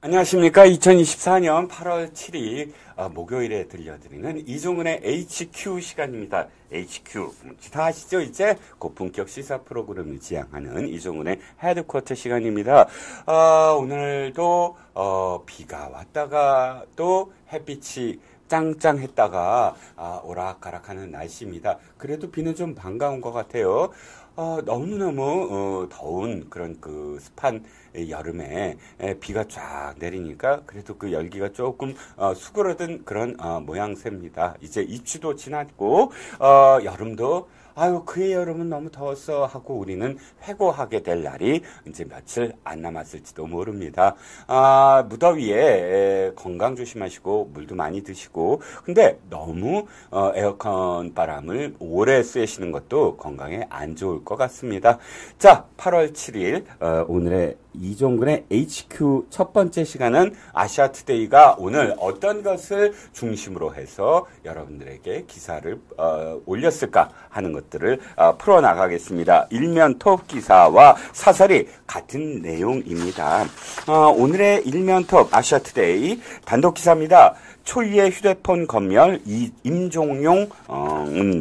안녕하십니까. 2024년 8월 7일 목요일에 들려드리는 이종훈의 HQ 시간입니다. HQ 다 아시죠? 이제 고품격 시사 프로그램을 지향하는 이종훈의 헤드쿼터 시간입니다. 오늘도 비가 왔다가 또 햇빛이 짱짱했다가 오락가락하는 날씨입니다. 그래도 비는 좀 반가운 것 같아요. 너무너무 더운 그런 습한 여름에 비가 쫙 내리니까 그래도 그 열기가 조금 수그러든 그런 모양새입니다. 이제 입추도 지났고 여름도 그의 여름은 너무 더웠어 하고 우리는 회고하게 될 날이 이제 며칠 안 남았을지도 모릅니다. 무더위에 건강 조심하시고 물도 많이 드시고, 근데 너무 에어컨 바람을 오래 쐬시는 것도 건강에 안 좋을 것 같습니다. 자, 8월 7일 오늘의 이종근의 HQ 첫 번째 시간은 아시아투데이가 오늘 어떤 것을 중심으로 해서 여러분들에게 기사를 올렸을까 하는 것들을 풀어나가겠습니다. 일면 톱 기사와 사설이 같은 내용입니다. 오늘의 일면 톱 아시아투데이 단독 기사입니다. 초유의 휴대폰 검열 임종용은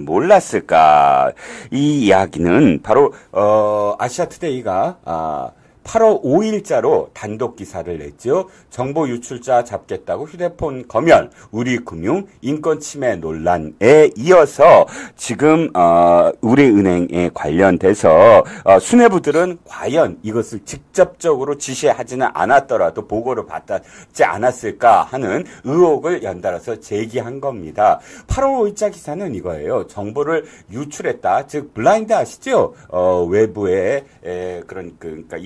몰랐을까? 이 이야기는 바로 아시아투데이가 8월 5일자로 단독 기사를 냈죠. 정보 유출자 잡겠다고 휴대폰 검열, 우리금융 인권 침해 논란에 이어서 지금 우리은행에 관련돼서 수뇌부들은 과연 이것을 직접적으로 지시하지는 않았더라도 보고를 받지 않았을까 하는 의혹을 연달아서 제기한 겁니다. 8월 5일자 기사는 이거예요. 정보를 유출했다. 즉 블라인드 아시죠? 외부에 그러니까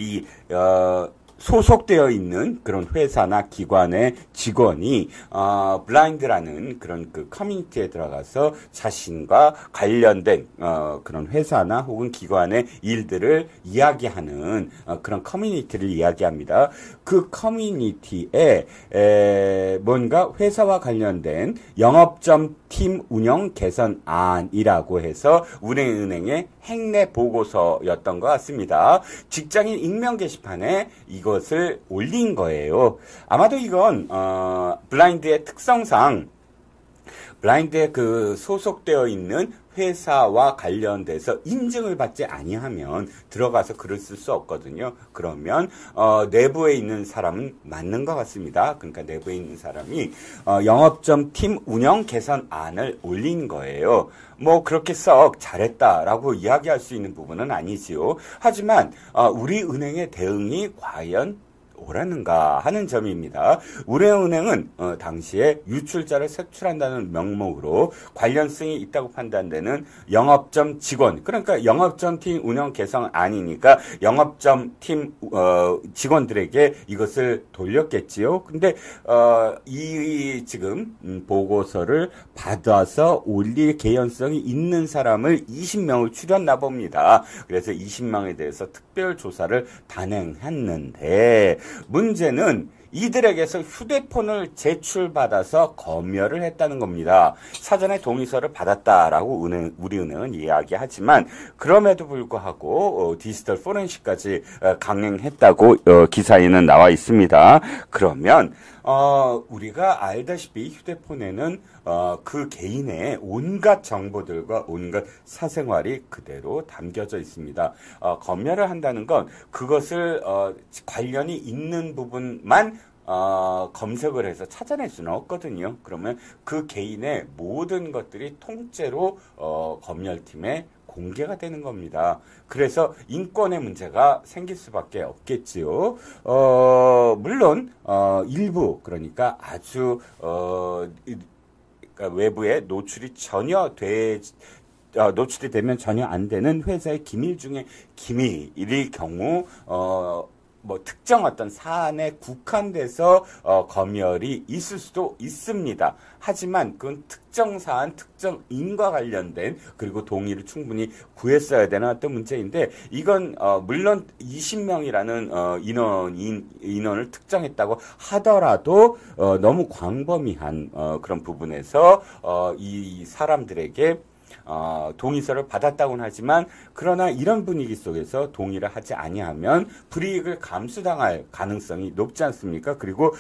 소속되어 있는 그런 회사나 기관의 직원이 블라인드라는 그런 커뮤니티에 들어가서 자신과 관련된 그런 회사나 혹은 기관의 일들을 이야기하는 그런 커뮤니티를 이야기합니다. 그 커뮤니티에 뭔가 회사와 관련된 영업점 팀 운영 개선안이라고 해서 우리은행의 행내 보고서였던 것 같습니다. 직장인 익명 게시판에 이것을 올린 거예요. 아마도 이건 블라인드의 특성상 블라인드에 소속되어 있는 회사와 관련돼서 인증을 받지 아니하면 들어가서 글을 쓸 수 없거든요. 그러면 내부에 있는 사람은 맞는 것 같습니다. 그러니까 내부에 있는 사람이 영업점 팀 운영 개선안을 올린 거예요. 뭐 그렇게 썩 잘했다라고 이야기할 수 있는 부분은 아니지요. 하지만 우리은행의 대응이 과연 옳았는가 하는 점입니다. 우리은행은 당시에 유출자를 색출한다는 명목으로 관련성이 있다고 판단되는 영업점 직원, 그러니까 영업점 팀 운영 개선 아니니까 영업점 팀 직원들에게 이것을 돌렸겠지요. 근데 이 지금 보고서를 받아서 올릴 개연성이 있는 사람을 20명을 추렸나 봅니다. 그래서 20명에 대해서 특별 조사를 단행했는데 문제는 이들에게서 휴대폰을 제출받아서 검열을 했다는 겁니다. 사전에 동의서를 받았다라고 우리은행은 이야기하지만 그럼에도 불구하고 디지털 포렌식까지 강행했다고 기사에는 나와 있습니다. 그러면 우리가 알다시피 휴대폰에는 그 개인의 온갖 정보들과 온갖 사생활이 그대로 담겨져 있습니다. 검열을 한다는 건 그것을 관련이 있는 부분만 검색을 해서 찾아낼 수는 없거든요. 그러면 그 개인의 모든 것들이 통째로 검열팀에 공개가 되는 겁니다. 그래서 인권의 문제가 생길 수밖에 없겠지요. 물론 일부 그러니까 아주 그러니까 외부에 노출이 노출이 되면 전혀 안 되는 회사의 기밀 중에 기밀일 경우 특정 어떤 사안에 국한돼서 검열이 있을 수도 있습니다. 하지만 그건 특정 사안, 특정인과 관련된 그리고 동의를 충분히 구했어야 되는 어떤 문제인데 이건 물론 20명이라는 인원을 특정했다고 하더라도 너무 광범위한 그런 부분에서 이 사람들에게 동의서를 받았다고는 하지만 그러나 이런 분위기 속에서 동의를 하지 아니하면 불이익을 감수당할 가능성이 높지 않습니까? 그리고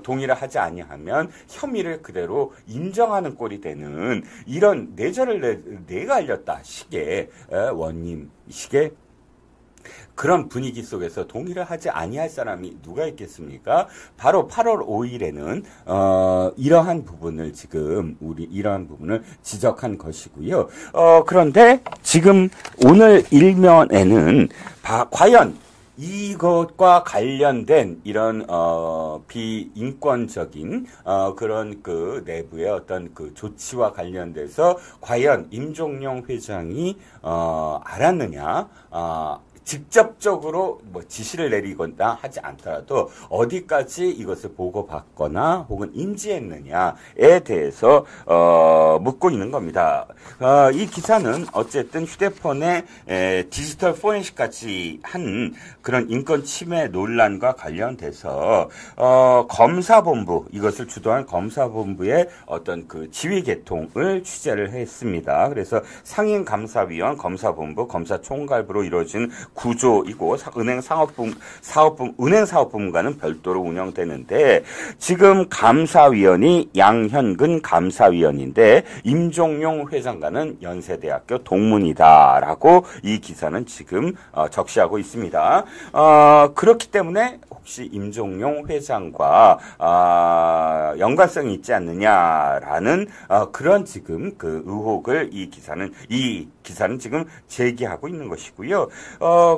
동의를 하지 아니하면 혐의를 그대로 인정하는 꼴이 되는 이런 내절을 내가 알렸다 식의 원님 식의 그런 분위기 속에서 동의를 하지 아니할 사람이 누가 있겠습니까? 바로 8월 5일에는 이러한 부분을 이러한 부분을 지적한 것이고요. 그런데 지금 오늘 일면에는 과연 이것과 관련된 이런 비인권적인 그런 그 내부의 어떤 그 조치와 관련돼서 과연 임종용 회장이 알았느냐? 직접적으로 뭐 지시를 내리거나 하지 않더라도 어디까지 이것을 보고받거나 혹은 인지했느냐에 대해서 묻고 있는 겁니다. 이 기사는 어쨌든 휴대폰에 디지털 포렌식까지 한 그런 인권 침해 논란과 관련돼서 검사본부 이것을 주도한 검사본부의 어떤 그 지휘 계통을 취재를 했습니다. 그래서 상임감사위원, 검사본부, 검사총괄부로 이루어진 구조이고 은행사업부문과는 별도로 운영되는데 지금 감사위원이 양현근 감사위원인데 임종용 회장과는 연세대학교 동문이다라고 이 기사는 지금 적시하고 있습니다. 그렇기 때문에 혹시 임종용 회장과 연관성이 있지 않느냐라는 그런 지금 그 의혹을 이 기사는 지금 제기하고 있는 것이고요.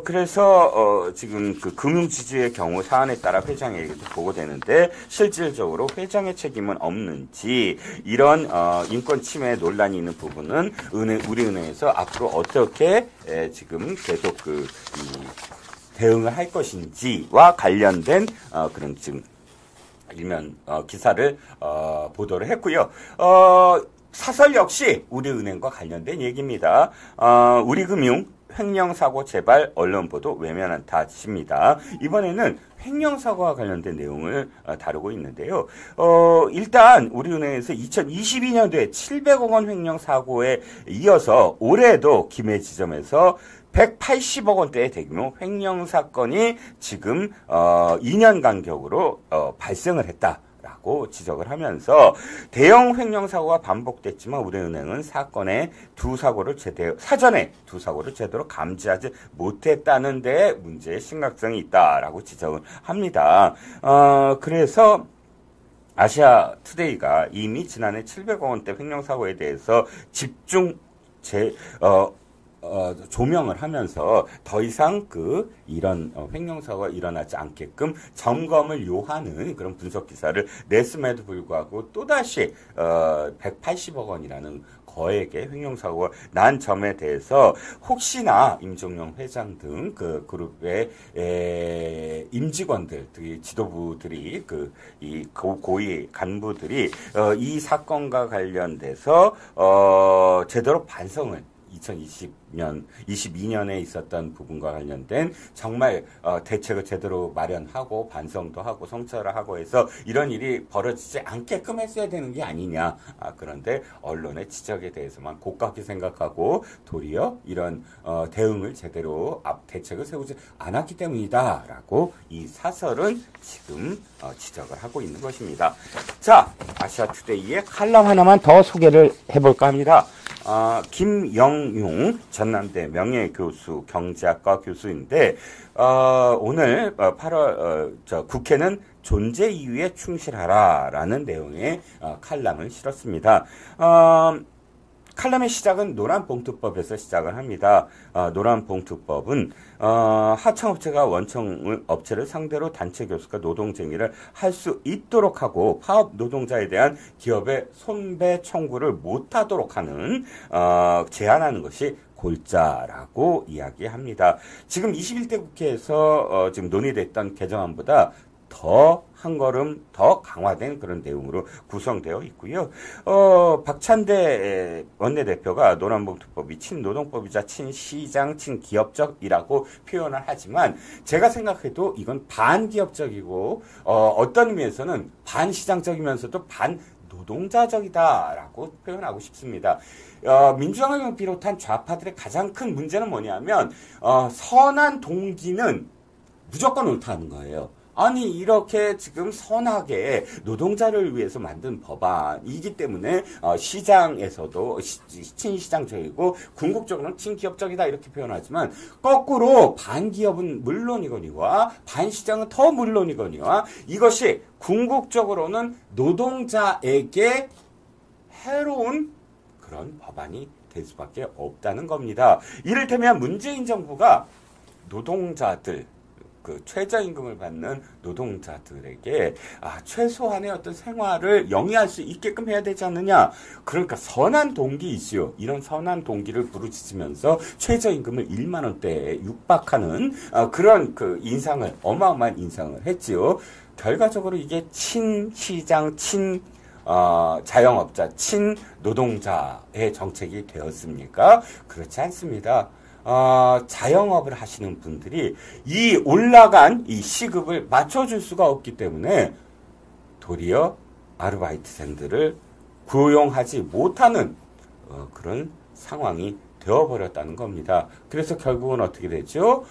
그래서 지금 그 금융지주의 경우 사안에 따라 회장에게도 보고되는데 실질적으로 회장의 책임은 없는지 이런 인권 침해 논란이 있는 부분은 우리은행에서 앞으로 어떻게 지금 계속 대응을 할 것인지와 관련된 그런 지금 일면 기사를 보도를 했고요. 사설 역시 우리은행과 관련된 얘기입니다. 우리금융 횡령사고 재발 언론보도 외면한 탓입니다. 이번에는 횡령사고와 관련된 내용을 다루고 있는데요. 일단 우리은행에서 2022년도에 700억 원 횡령사고에 이어서 올해도 김해 지점에서 180억 원대의 대규모 횡령 사건이 지금 2년 간격으로 발생을 했다. 라고 지적을 하면서 대형 횡령 사고가 반복됐지만 우리은행은 사전에 두 사고를 제대로 감지하지 못했다는 데 문제의 심각성이 있다라고 지적을 합니다. 그래서 아시아투데이가 이미 지난해 700억 원대 횡령 사고에 대해서 집중 조명을 하면서 더 이상 이런 횡령사고가 일어나지 않게끔 점검을 요하는 그런 분석 기사를 냈음에도 불구하고 또다시 180억 원이라는 거액의 횡령사고가 난 점에 대해서 혹시나 임종용 회장 등 그 그룹의 임직원들, 지도부들이 이 고위 간부들이 이 사건과 관련돼서 제대로 반성을 2022년에 있었던 부분과 관련된 정말 대책을 제대로 마련하고 반성도 하고 성찰을 하고 해서 이런 일이 벌어지지 않게끔 했어야 되는 게 아니냐. 그런데 언론의 지적에 대해서만 고깝게 생각하고 도리어 이런 대응을 제대로 대책을 세우지 않았기 때문이다라고 이 사설은 지금 지적을 하고 있는 것입니다. 자, 아시아투데이의 칼럼 하나만 더 소개를 해볼까 합니다. 김영용 전남대 명예교수 경제학과 교수인데 오늘 8월 국회는 존재 이유에 충실하라라는 내용의 칼럼을 실었습니다. 칼럼의 시작은 노란봉투법에서 시작을 합니다. 노란봉투법은 하청업체가 원청업체를 상대로 단체 교섭과 노동쟁의를 할 수 있도록 하고 파업 노동자에 대한 기업의 손배 청구를 못하도록 하는 제한하는 것이 골자라고 이야기합니다. 지금 21대 국회에서 지금 논의됐던 개정안보다 더 한 걸음 더 강화된 그런 내용으로 구성되어 있고요. 박찬대 원내대표가 노란봉투법이 친노동법이자 친시장, 친기업적이라고 표현을 하지만 제가 생각해도 이건 반기업적이고 어떤 의미에서는 반시장적이면서도 반노동자적이다라고 표현하고 싶습니다. 민주당을 비롯한 좌파들의 가장 큰 문제는 뭐냐면 선한 동기는 무조건 옳다는 거예요. 아니 이렇게 지금 선하게 노동자를 위해서 만든 법안이기 때문에 시장에서도 친시장적이고 궁극적으로는 친기업적이다 이렇게 표현하지만 거꾸로 반기업은 물론이거니와 반시장은 더 물론이거니와 이것이 궁극적으로는 노동자에게 해로운 그런 법안이 될 수밖에 없다는 겁니다. 이를테면 문재인 정부가 노동자들 그 최저임금을 받는 노동자들에게 최소한의 어떤 생활을 영위할 수 있게끔 해야 되지 않느냐. 그러니까 선한 동기 이슈, 이런 선한 동기를 부르짖으면서 최저임금을 1만 원대에 육박하는 그런 그 인상을 어마어마한 인상을 했지요. 결과적으로 이게 친시장, 자영업자, 친노동자의 정책이 되었습니까? 그렇지 않습니다. 자영업을 하시는 분들이 이 올라간 이 시급을 맞춰줄 수가 없기 때문에 도리어 아르바이트생들을 고용하지 못하는 그런 상황이 되어버렸다는 겁니다. 그래서 결국은 어떻게 되죠?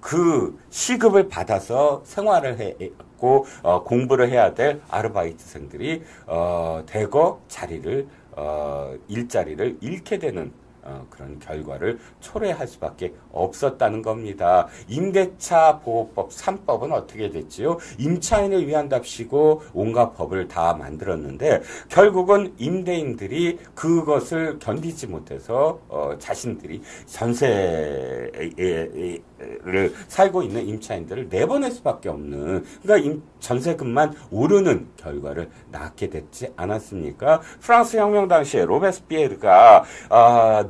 그 시급을 받아서 생활을 했고 공부를 해야 될 아르바이트생들이 대거 일자리를 잃게 되는 그런 결과를 초래할 수밖에 없었다는 겁니다. 임대차 보호법 3법은 어떻게 됐지요? 임차인을 위한답시고 온갖 법을 다 만들었는데 결국은 임대인들이 그것을 견디지 못해서 자신들이 전세를 살고 있는 임차인들을 내보낼 수밖에 없는, 그러니까 전세금만 오르는 결과를 낳게 됐지 않았습니까? 프랑스 혁명 당시에 로베스피에르가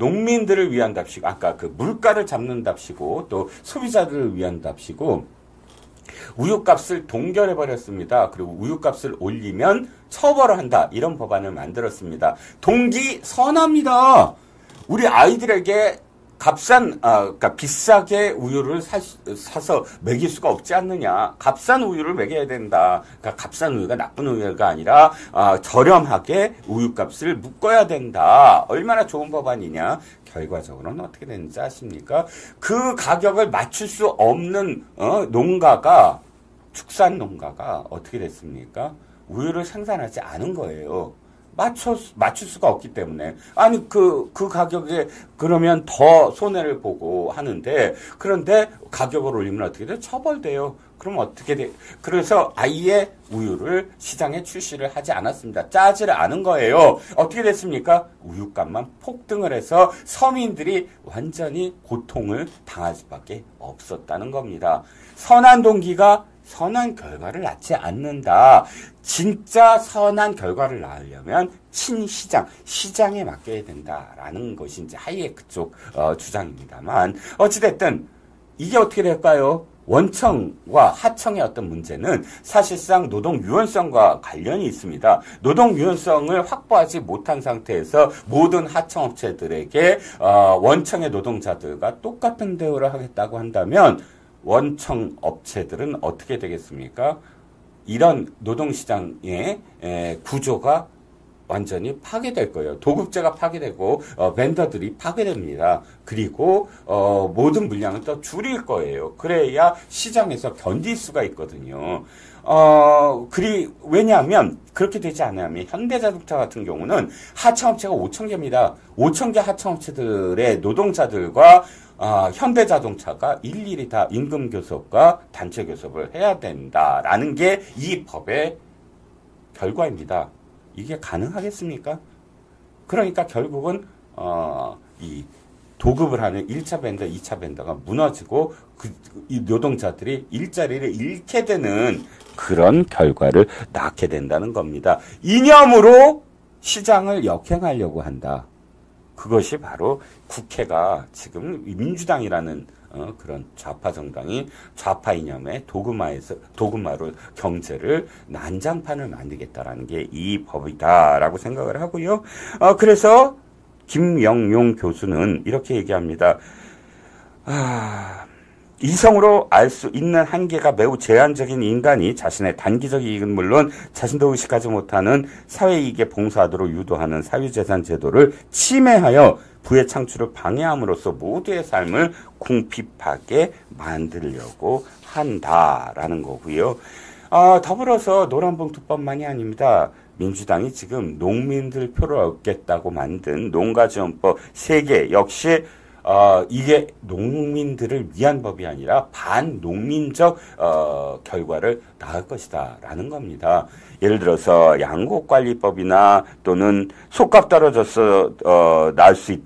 농민들을 위한답시고, 아까 그 물가를 잡는답시고 또 소비자들을 위한답시고 우유값을 동결해 버렸습니다. 그리고 우유값을 올리면 처벌을 한다, 이런 법안을 만들었습니다. 동기 선합니다. 우리 아이들에게 그러니까 비싸게 우유를 사서 먹일 수가 없지 않느냐. 값싼 우유를 먹여야 된다. 그러니까 값싼 우유가 나쁜 우유가 아니라 저렴하게 우유값을 묶어야 된다. 얼마나 좋은 법안이냐. 결과적으로는 어떻게 되는지 아십니까? 그 가격을 맞출 수 없는 축산 농가가 어떻게 됐습니까? 우유를 생산하지 않은 거예요. 맞출 수가 없기 때문에. 아니, 그 가격에 그러면 더 손해를 보고 하는데, 그런데 가격을 올리면 어떻게 돼요? 처벌돼요. 그럼 어떻게 돼? 그래서 아예 우유를 시장에 출시를 하지 않았습니다. 짜지를 않은 거예요. 어떻게 됐습니까? 우유값만 폭등을 해서 서민들이 완전히 고통을 당할 수밖에 없었다는 겁니다. 선한 동기가 선한 결과를 낳지 않는다. 진짜 선한 결과를 낳으려면 친시장, 시장에 맡겨야 된다라는 것이 이제 하이에크 쪽 주장입니다만, 어찌됐든 이게 어떻게 될까요? 원청과 하청의 어떤 문제는 사실상 노동 유연성과 관련이 있습니다. 노동 유연성을 확보하지 못한 상태에서 모든 하청업체들에게 원청의 노동자들과 똑같은 대우를 하겠다고 한다면 원청 업체들은 어떻게 되겠습니까? 이런 노동시장의 구조가 완전히 파괴될 거예요. 도급제가 파괴되고 벤더들이 파괴됩니다. 그리고 모든 물량을 또 줄일 거예요. 그래야 시장에서 견딜 수가 있거든요. 왜냐하면 그렇게 되지 않으면 현대자동차 같은 경우는 하청업체가 5,000개입니다. 5,000개 하청업체들의 노동자들과 현대자동차가 일일이 다 임금교섭과 단체교섭을 해야 된다라는 게 이 법의 결과입니다. 이게 가능하겠습니까? 그러니까 결국은 이 도급을 하는 1차 벤더, 2차 벤더가 무너지고 이 노동자들이 일자리를 잃게 되는 그런 결과를 낳게 된다는 겁니다. 이념으로 시장을 역행하려고 한다. 그것이 바로 국회가 지금 민주당이라는 그런 좌파 정당이 좌파 이념의 도구마로 경제를 난장판을 만들겠다라는 게 이 법이다라고 생각을 하고요. 그래서 김영용 교수는 이렇게 얘기합니다. 이성으로 알 수 있는 한계가 매우 제한적인 인간이 자신의 단기적 이익은 물론 자신도 의식하지 못하는 사회이익에 봉사하도록 유도하는 사유재산 제도를 침해하여 부의 창출을 방해함으로써 모두의 삶을 궁핍하게 만들려고 한다라는 거고요. 더불어서 노란봉투법만이 아닙니다. 민주당이 지금 농민들 표를 얻겠다고 만든 농가지원법 3개 역시 이게 농민들을 위한 법이 아니라 반농민적 결과를 낳을 것이다 라는 겁니다. 예를 들어서 양곡관리법이나 또는 속값 떨어져서 나을 수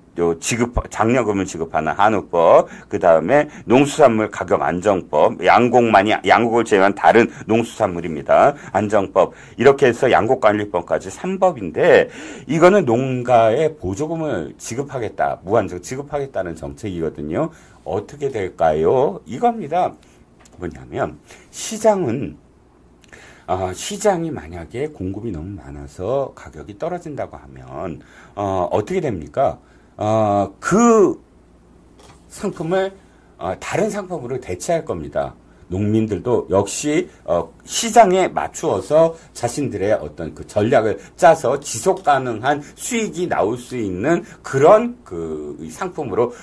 장려금을 지급하는 한우법, 그 다음에 농수산물 가격 안정법, 양곡을 제외한 다른 농수산물입니다. 안정법, 이렇게 해서 양곡관리법까지 3법인데, 이거는 농가에 보조금을 지급하겠다, 무한정 지급하겠다는 정책이거든요. 어떻게 될까요? 이겁니다. 뭐냐면, 시장이 만약에 공급이 너무 많아서 가격이 떨어진다고 하면, 어떻게 됩니까? 그 상품을 다른 상품으로 대체할 겁니다. 농민들도 역시 시장에 맞추어서 자신들의 어떤 그 전략을 짜서 지속 가능한 수익이 나올 수 있는 그런 그 상품으로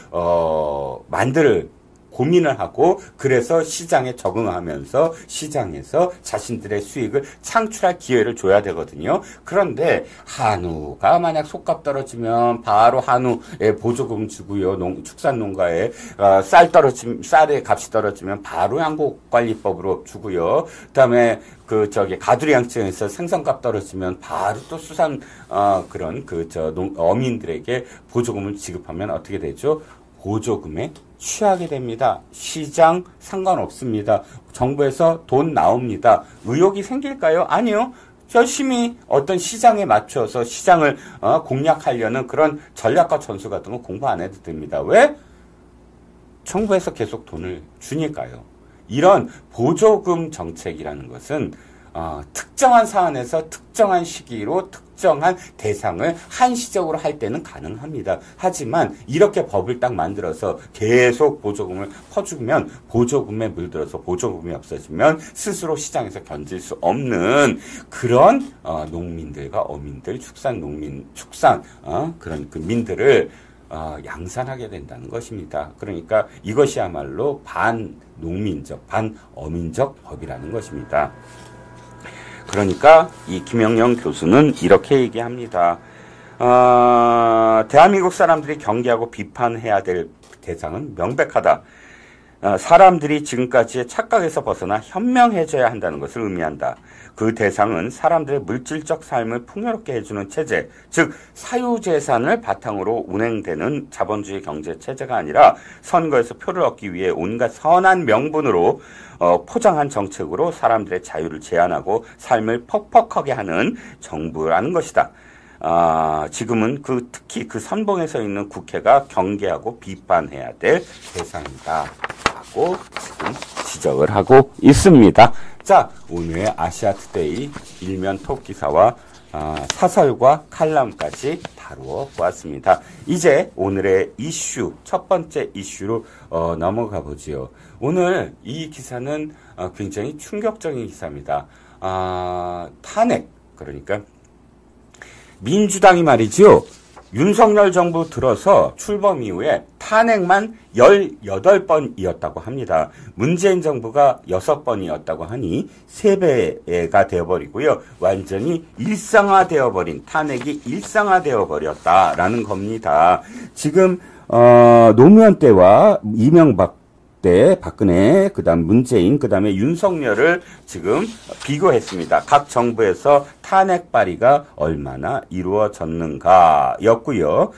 고민을 하고, 그래서 시장에 적응하면서 시장에서 자신들의 수익을 창출할 기회를 줘야 되거든요. 그런데 한우가 만약 속값 떨어지면 바로 한우에 보조금 주고요. 축산 농가에 쌀의 값이 떨어지면 바로 양곡관리법으로 주고요. 그다음에 가두리 양측에서 생선값 떨어지면 바로 또 어민들에게 보조금을 지급하면 어떻게 되죠? 보조금에 취하게 됩니다. 시장 상관없습니다. 정부에서 돈 나옵니다. 의혹이 생길까요? 아니요. 열심히 어떤 시장에 맞춰서 시장을 공략하려는 그런 전략과 전술 같은 거 공부 안 해도 됩니다. 왜? 정부에서 계속 돈을 주니까요. 이런 보조금 정책이라는 것은 특정한 사안에서 특정한 시기로 특정한 대상을 한시적으로 할 때는 가능합니다. 하지만 이렇게 법을 딱 만들어서 계속 보조금을 퍼주면 보조금에 물들어서 보조금이 없어지면 스스로 시장에서 견딜 수 없는 그런 농민들과 어민들, 그런 그 민들을 양산하게 된다는 것입니다. 그러니까 이것이야말로 반농민적, 반어민적 법이라는 것입니다. 그러니까 이 김영용 교수는 이렇게 얘기합니다. 대한민국 사람들이 경계하고 비판해야 될 대상은 명백하다. 사람들이 지금까지의 착각에서 벗어나 현명해져야 한다는 것을 의미한다. 그 대상은 사람들의 물질적 삶을 풍요롭게 해주는 체제, 즉 사유재산을 바탕으로 운행되는 자본주의 경제체제가 아니라 선거에서 표를 얻기 위해 온갖 선한 명분으로 포장한 정책으로 사람들의 자유를 제한하고 삶을 퍽퍽하게 하는 정부라는 것이다. 지금은 특히 그 선봉에 서 있는 국회가 경계하고 비판해야 될 대상이다 라고 지금 지적을 하고 있습니다. 자, 오늘의 아시아투데이 일면 톱 기사와 사설과 칼럼까지 다루어 보았습니다. 이제 오늘의 첫 번째 이슈로 넘어가 보지요. 오늘 이 기사는 굉장히 충격적인 기사입니다. 탄핵, 그러니까 민주당이 말이죠. 윤석열 정부 들어서 출범 이후에 탄핵만 18번이었다고 합니다. 문재인 정부가 6번이었다고 하니 3배가 되어버리고요. 완전히 탄핵이 일상화되어버렸다라는 겁니다. 지금 노무현 때와 이명박 때 박근혜, 그다음 문재인, 그다음에 윤석열을 지금 비교했습니다. 각 정부에서 탄핵 발의가 얼마나 이루어졌는가였고요.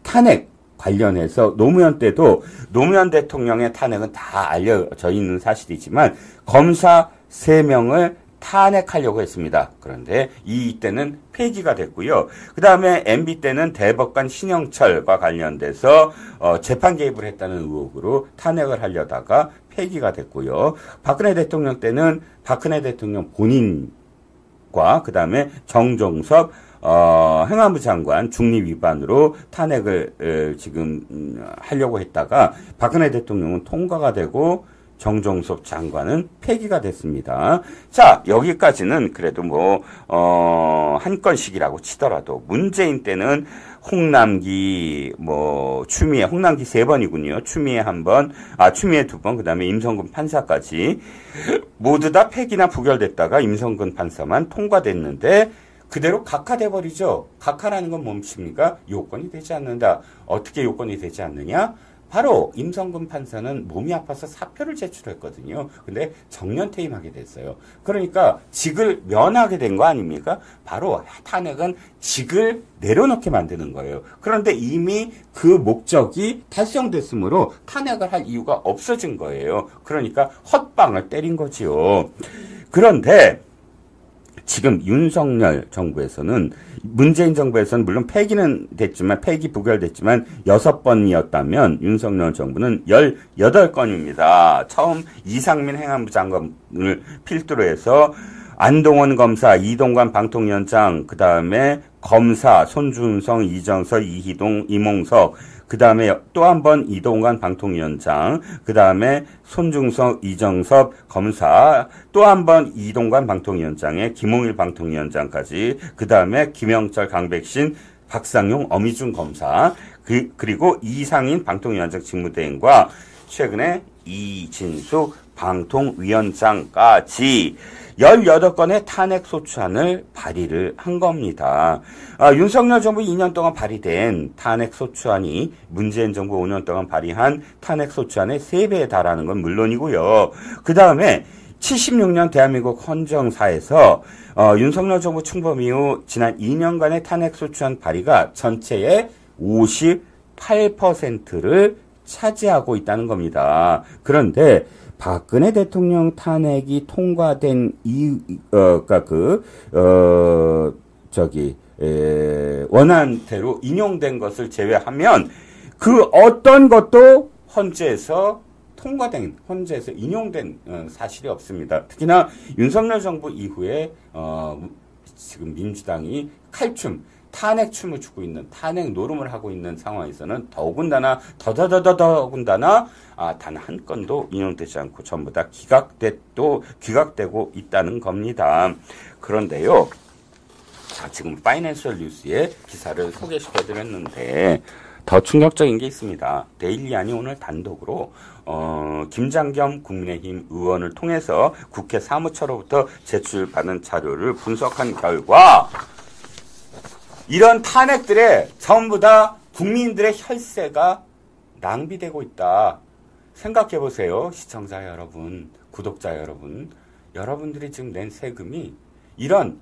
탄핵 관련해서 노무현 때도 노무현 대통령의 탄핵은 다 알려져 있는 사실이지만 검사 3명을 탄핵하려고 했습니다. 그런데 이때는 폐기가 됐고요. 그 다음에 MB 때는 대법관 신영철과 관련돼서 재판 개입을 했다는 의혹으로 탄핵을 하려다가 폐기가 됐고요. 박근혜 대통령 때는 박근혜 대통령 본인과 그 다음에 정종섭 행안부 장관 중리 위반으로 탄핵을 지금 하려고 했다가 박근혜 대통령은 통과가 되고 정종섭 장관은 폐기가 됐습니다. 자, 여기까지는 그래도 한 건씩이라고 치더라도 문재인 때는 홍남기, 추미애, 홍남기 3번이군요. 추미애 1번, 추미애 2번, 그 다음에 임성근 판사까지 모두 다 폐기나 부결됐다가 임성근 판사만 통과됐는데 그대로 각하돼버리죠. 각하라는 건 뭡니까? 요건이 되지 않는다. 어떻게 요건이 되지 않느냐? 바로 임성근 판사는 몸이 아파서 사표를 제출했거든요. 근데 정년퇴임하게 됐어요. 그러니까 직을 면하게 된 거 아닙니까? 바로 탄핵은 직을 내려놓게 만드는 거예요. 그런데 이미 그 목적이 달성됐으므로 탄핵을 할 이유가 없어진 거예요. 그러니까 헛방을 때린 거지요. 그런데 지금 윤석열 정부에서는 문재인 정부에서는 물론 폐기는 됐지만 폐기 부결됐지만 6번이었다면 윤석열 정부는 18건입니다. 처음 이상민 행안부 장관을 필두로 해서 안동원 검사, 이동관 방통위원장, 그 다음에 검사 손준성, 이정석, 이희동, 이몽석, 그 다음에 또 한 번 이동관 방통위원장, 그 다음에 손중석, 이정섭 검사, 또 한 번 이동관 방통위원장에 김홍일 방통위원장까지, 그 다음에 김영철, 강백신, 박상용, 어미준 검사, 그리고 이상인 방통위원장 직무대행과 최근에 이진숙 방통위원장까지 18건의 탄핵소추안을 발의를 한 겁니다. 윤석열 정부 2년 동안 발의된 탄핵소추안이 문재인 정부 5년 동안 발의한 탄핵소추안의 3배에 달하는 건 물론이고요. 그 다음에 76년 대한민국 헌정사에서 윤석열 정부 충범 이후 지난 2년간의 탄핵소추안 발의가 전체의 58%를 차지하고 있다는 겁니다. 그런데 박근혜 대통령 탄핵이 통과된 원안대로 인용된 것을 제외하면 그 어떤 것도 헌재에서 인용된 사실이 없습니다. 특히나 윤석열 정부 이후에 지금 민주당이 탄핵춤을 추고 있는, 탄핵 노름을 하고 있는 상황에서는 더군다나 단 한 건도 인용되지 않고 전부 다 기각되고 있다는 겁니다. 그런데요, 지금 파이낸셜 뉴스의 기사를 소개시켜드렸는데 더 충격적인 게 있습니다. 데일리안이 오늘 단독으로 김장겸 국민의힘 의원을 통해서 국회 사무처로부터 제출받은 자료를 분석한 결과 이런 탄핵들에 전부 다 국민들의 혈세가 낭비되고 있다. 생각해 보세요. 시청자 여러분, 구독자 여러분. 여러분들이 지금 낸 세금이 이런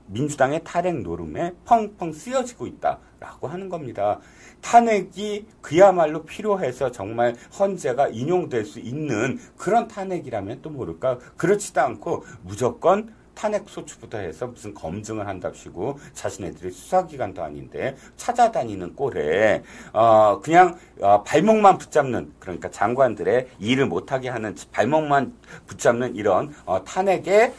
민주당의 탄핵 노름에 펑펑 쓰여지고 있다라고 하는 겁니다. 탄핵이 그야말로 필요해서 정말 헌재가 인용될 수 있는 그런 탄핵이라면 또 모를까? 그렇지도 않고 무조건 탄핵소추부터 해서 무슨 검증을 한답시고 자신네들이 수사기관도 아닌데 찾아다니는 꼴에 그냥 발목만 붙잡는, 그러니까 장관들의 일을 못하게 하는 발목만 붙잡는 이런 탄핵에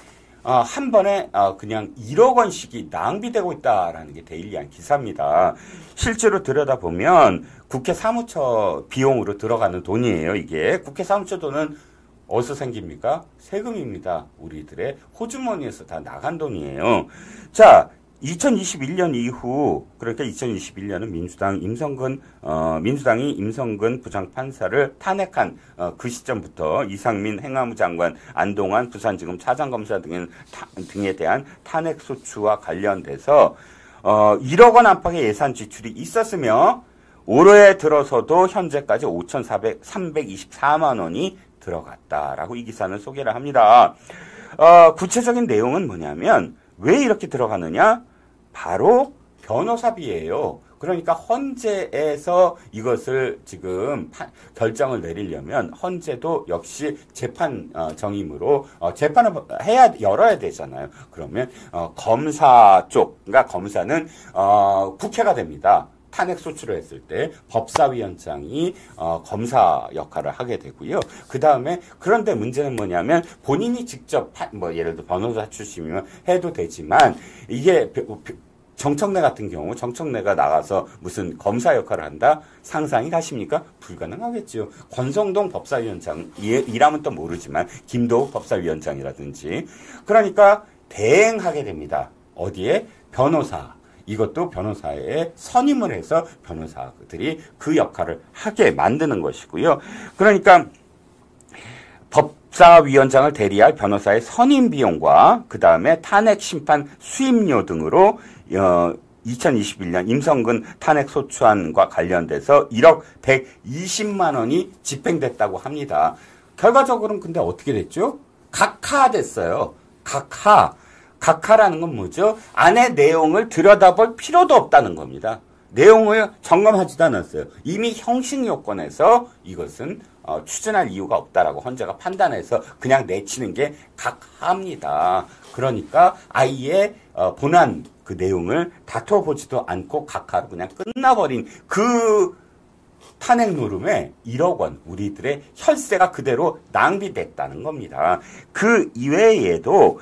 한 번에 그냥 1억 원씩이 낭비되고 있다라는 게 데일리안 기사입니다. 실제로 들여다보면 국회 사무처 비용으로 들어가는 돈이에요. 이게 국회 사무처 돈은 어디서 생깁니까? 세금입니다. 우리들의 호주머니에서 다 나간 돈이에요. 자, 2021년 이후, 그러니까 2021년은 민주당이 임성근 부장판사를 탄핵한 그 시점부터 이상민 행안부 장관, 안동환 부산지검 차장검사 등에 대한 탄핵소추와 관련돼서 1억 원 안팎의 예산 지출이 있었으며 올해 들어서도 현재까지 324만 원이 들어갔다라고 이 기사는 소개를 합니다. 구체적인 내용은 뭐냐면 왜 이렇게 들어가느냐? 바로 변호사비예요. 그러니까 헌재에서 이것을 지금 결정을 내리려면 헌재도 역시 재판 정임으로 재판을 열어야 되잖아요. 그러면 검사 쪽, 그러니까 검사는 국회가 됩니다. 탄핵 소추를 했을 때 법사위원장이 검사 역할을 하게 되고요. 그 다음에 그런데 문제는 뭐냐면 본인이 직접 뭐 예를 들어 변호사 출신이면 해도 되지만 이게 정청래 같은 경우 정청래가 나가서 무슨 검사 역할을 한다? 상상이 가십니까? 불가능하겠죠. 권성동 법사위원장 이라면 또 모르지만 김도욱 법사위원장이라든지 그러니까 대행하게 됩니다. 어디에? 변호사. 이것도 변호사에 선임을 해서 변호사들이 그 역할을 하게 만드는 것이고요. 그러니까 법사위원장을 대리할 변호사의 선임 비용과 그 다음에 탄핵 심판 수임료 등으로 2021년 임성근 탄핵 소추안과 관련돼서 1억 120만 원이 집행됐다고 합니다. 결과적으로는 근데 어떻게 됐죠? 각하됐어요. 각하라는 건 뭐죠? 안의 내용을 들여다볼 필요도 없다는 겁니다. 내용을 점검하지도 않았어요. 이미 형식 요건에서 이것은 추진할 이유가 없다라고 헌재가 판단해서 그냥 내치는 게 각하입니다. 그러니까 아예 본안 그 내용을 다퉈보지도 않고 각하로 그냥 끝나버린 그 탄핵 노름에 1억 원 우리들의 혈세가 그대로 낭비됐다는 겁니다. 그 이외에도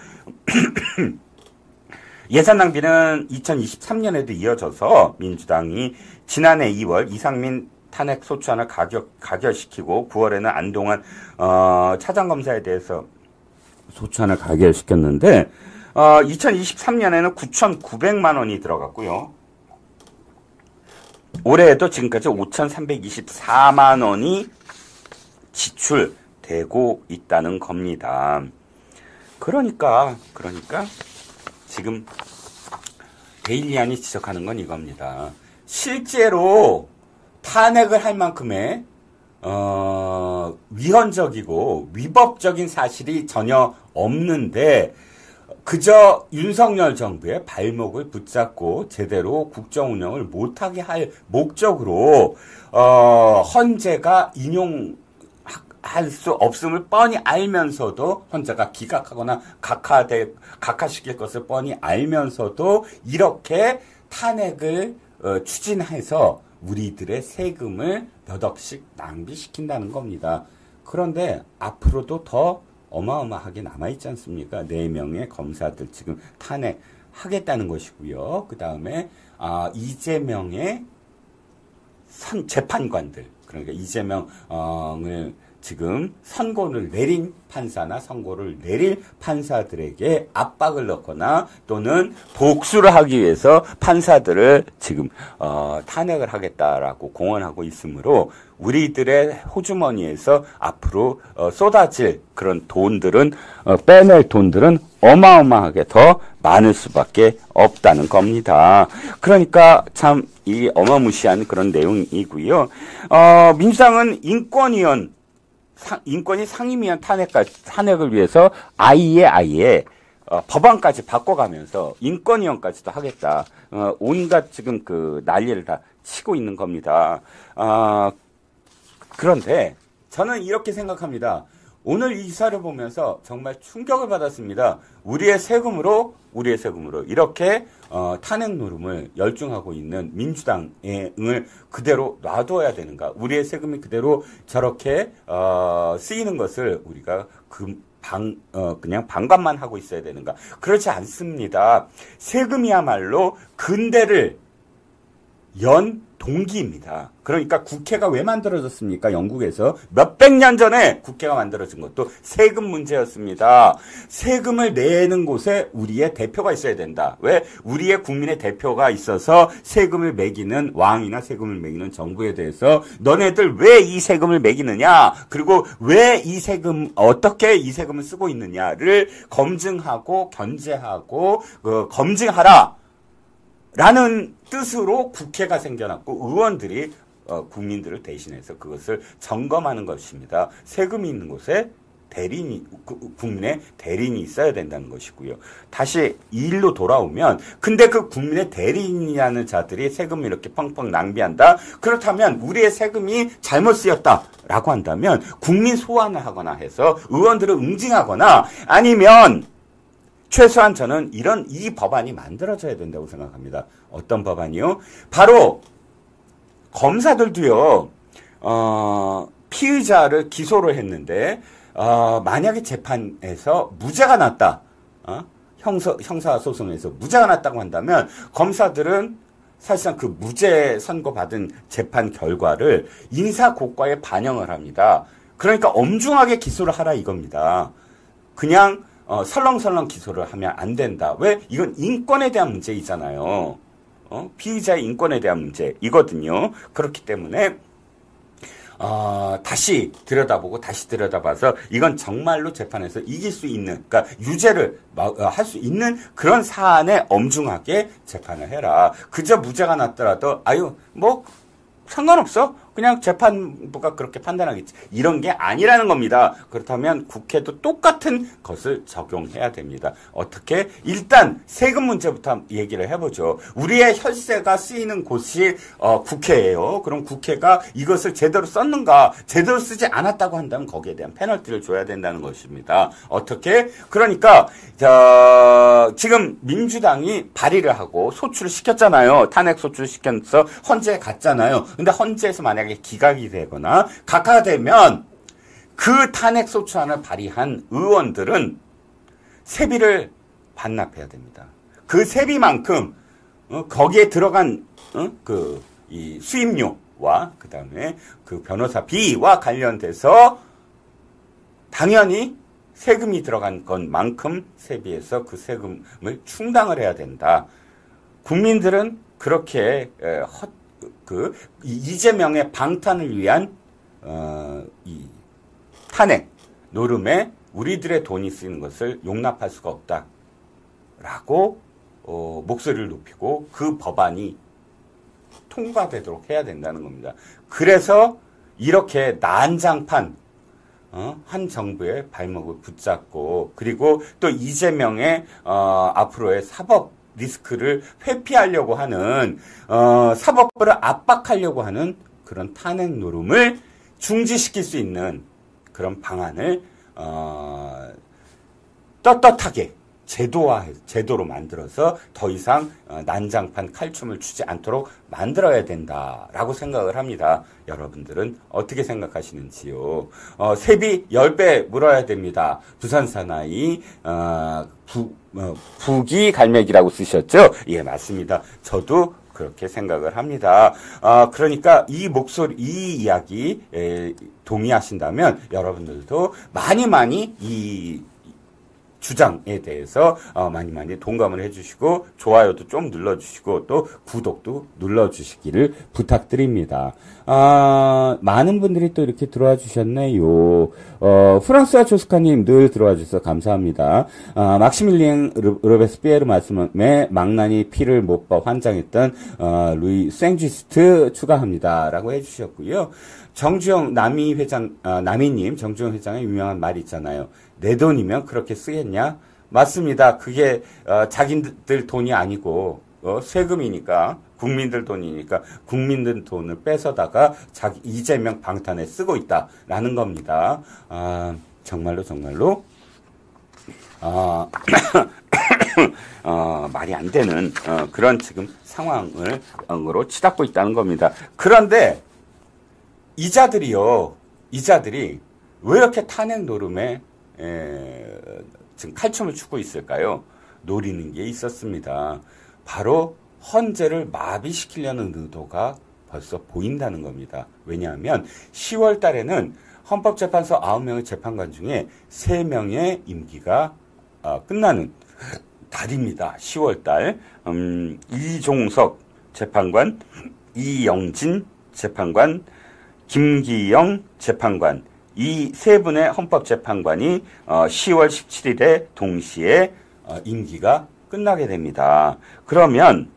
예산 낭비는 2023년에도 이어져서 민주당이 지난해 2월 이상민 탄핵 소추안을 가결시키고 9월에는 안동안 차장검사에 대해서 소추안을 가결시켰는데 2023년에는 9,900만 원이 들어갔고요. 올해에도 지금까지 5,324만 원이 지출되고 있다는 겁니다. 그러니까 지금 데일리안이 지적하는 건 이겁니다. 실제로 탄핵을 할 만큼의 위헌적이고 위법적인 사실이 전혀 없는데 그저 윤석열 정부의 발목을 붙잡고 제대로 국정 운영을 못하게 할 목적으로 헌재가 인용할 수 없음을 뻔히 알면서도 헌재가 기각하거나 각하시킬 것을 뻔히 알면서도 이렇게 탄핵을 추진해서 우리들의 세금을 몇 억씩 낭비시킨다는 겁니다. 그런데 앞으로도 더 어마어마하게 남아있지 않습니까? 4명의 검사들 지금 탄핵하겠다는 것이고요. 그 다음에 이재명의 재판관들, 그러니까 이재명을 지금 선고를 내린 판사나 선고를 내릴 판사들에게 압박을 넣거나 또는 복수를 하기 위해서 판사들을 지금 탄핵을 하겠다라고 공언하고 있으므로 우리들의 호주머니에서 앞으로 쏟아질 그런 돈들은 빼낼 돈들은 어마어마하게 더 많을 수밖에 없다는 겁니다. 그러니까 참 이 어마무시한 그런 내용이고요. 민주당은 인권위 상임위원 탄핵을 위해서 아예 법안까지 바꿔가면서 인권위원까지도 하겠다. 온갖 지금 그 난리를 다 치고 있는 겁니다. 그런데 저는 이렇게 생각합니다. 오늘 이 기사를 보면서 정말 충격을 받았습니다. 우리의 세금으로 이렇게 탄핵 노름을 열중하고 있는 민주당을 그대로 놔둬야 되는가? 우리의 세금이 그대로 저렇게 쓰이는 것을 우리가 그냥 반감만 하고 있어야 되는가? 그렇지 않습니다. 세금이야말로 근대를 연 동기입니다. 그러니까 국회가 왜 만들어졌습니까? 영국에서 몇백 년 전에 국회가 만들어진 것도 세금 문제였습니다. 세금을 내는 곳에 우리의 대표가 있어야 된다. 왜? 우리의 국민의 대표가 있어서 세금을 매기는 왕이나 세금을 매기는 정부에 대해서 너네들 왜 이 세금을 매기느냐? 그리고 왜 이 세금, 어떻게 이 세금을 쓰고 있느냐를 검증하고 견제하고 검증하라. 라는 뜻으로 국회가 생겨났고 의원들이 국민들을 대신해서 그것을 점검하는 것입니다. 세금이 있는 곳에 국민의 대리인이 있어야 된다는 것이고요. 다시 이 일로 돌아오면, 근데 그 국민의 대리인이라는 자들이 세금을 이렇게 펑펑 낭비한다? 그렇다면 우리의 세금이 잘못 쓰였다라고 한다면 국민 소환을 하거나 해서 의원들을 응징하거나 아니면 최소한 저는 이 법안이 만들어져야 된다고 생각합니다. 어떤 법안이요? 바로 검사들도요, 피의자를 기소를 했는데, 만약에 재판에서 무죄가 났다, 형사소송에서 무죄가 났다고 한다면, 검사들은 사실상 그 무죄 선고받은 재판 결과를 인사고과에 반영을 합니다. 그러니까 엄중하게 기소를 하라 이겁니다. 그냥, 설렁설렁 기소를 하면 안 된다. 왜? 이건 인권에 대한 문제이잖아요. 피의자의 인권에 대한 문제이거든요. 그렇기 때문에, 다시 들여다봐서 이건 정말로 재판에서 이길 수 있는, 그러니까 유죄를 할 수 있는 그런 사안에 엄중하게 재판을 해라. 그저 무죄가 났더라도 상관없어. 그냥 재판부가 그렇게 판단하겠지. 이런 게 아니라는 겁니다. 그렇다면 국회도 똑같은 것을 적용해야 됩니다. 어떻게? 일단 세금 문제부터 얘기를 해보죠. 우리의 혈세가 쓰이는 곳이 국회예요. 그럼 국회가 이것을 제대로 썼는가? 제대로 쓰지 않았다고 한다면 거기에 대한 페널티를 줘야 된다는 것입니다. 어떻게? 그러니까 지금 민주당이 발의를 하고 소추를 시켰잖아요. 탄핵 소추를 시켜서 헌재에 갔잖아요. 근데 헌재에서 만약에 기각이 되거나 각하되면 그 탄핵 소추안을 발의한 의원들은 세비를 반납해야 됩니다. 그 세비만큼 거기에 들어간 이 수임료와 그다음에 그 변호사비와 관련돼서 당연히 세금이 들어간 것만큼 세비해서 그 세금을 충당을 해야 된다. 국민들은 그렇게 이재명의 방탄을 위한 이 탄핵 노름에 우리들의 돈이 쓰이는 것을 용납할 수가 없다라고 목소리를 높이고 그 법안이 통과되도록 해야 된다는 겁니다. 그래서 이렇게 난장판 한 정부의 발목을 붙잡고 그리고 또 이재명의 앞으로의 사법 리스크를 회피하려고 하는 사법부를 압박하려고 하는 그런 탄핵 노름을 중지시킬 수 있는 그런 방안을 떳떳하게 제도로 만들어서 더 이상 난장판 칼춤을 추지 않도록 만들어야 된다라고 생각을 합니다. 여러분들은 어떻게 생각하시는지요? 세비 10배 물어야 됩니다. 부산 사나이 북이 갈매기라고 쓰셨죠? 예, 맞습니다. 저도 그렇게 생각을 합니다. 그러니까 이 이야기 동의하신다면 여러분들도 많이 이 주장에 대해서 많이 동감을 해주시고 좋아요도 좀 눌러주시고 또 구독도 눌러주시기를 부탁드립니다. 많은 분들이 또 이렇게 들어와 주셨네요. 프랑스와 조스카님 늘 들어와 주셔서 감사합니다. 막시밀리앙 르베스피에르 말씀에 망나니 피를 못 봐 환장했던 루이 생쥐스트 추가합니다. 라고 해주셨고요. 정주영 남이님 정주영 회장의 유명한 말이 있잖아요. 내 돈이면 그렇게 쓰겠냐? 맞습니다. 그게 자기들 돈이 아니고 세금이니까 국민들 돈이니까 국민들 돈을 뺏어다가 이재명 방탄에 쓰고 있다라는 겁니다. 정말로 말이 안 되는 그런 지금 상황으로 치닫고 있다는 겁니다. 그런데 이자들이 왜 이렇게 탄핵 노름에 지금 칼춤을 추고 있을까요? 노리는 게 있었습니다. 바로 헌재를 마비시키려는 의도가 벌써 보인다는 겁니다. 왜냐하면 10월 달에는 헌법재판소 9명의 재판관 중에 3명의 임기가 끝나는 달입니다. 10월 달. 이종석 재판관, 이영진 재판관, 김기영 재판관 이 세 분의 헌법재판관이 10월 17일에 동시에 임기가 끝나게 됩니다. 그러면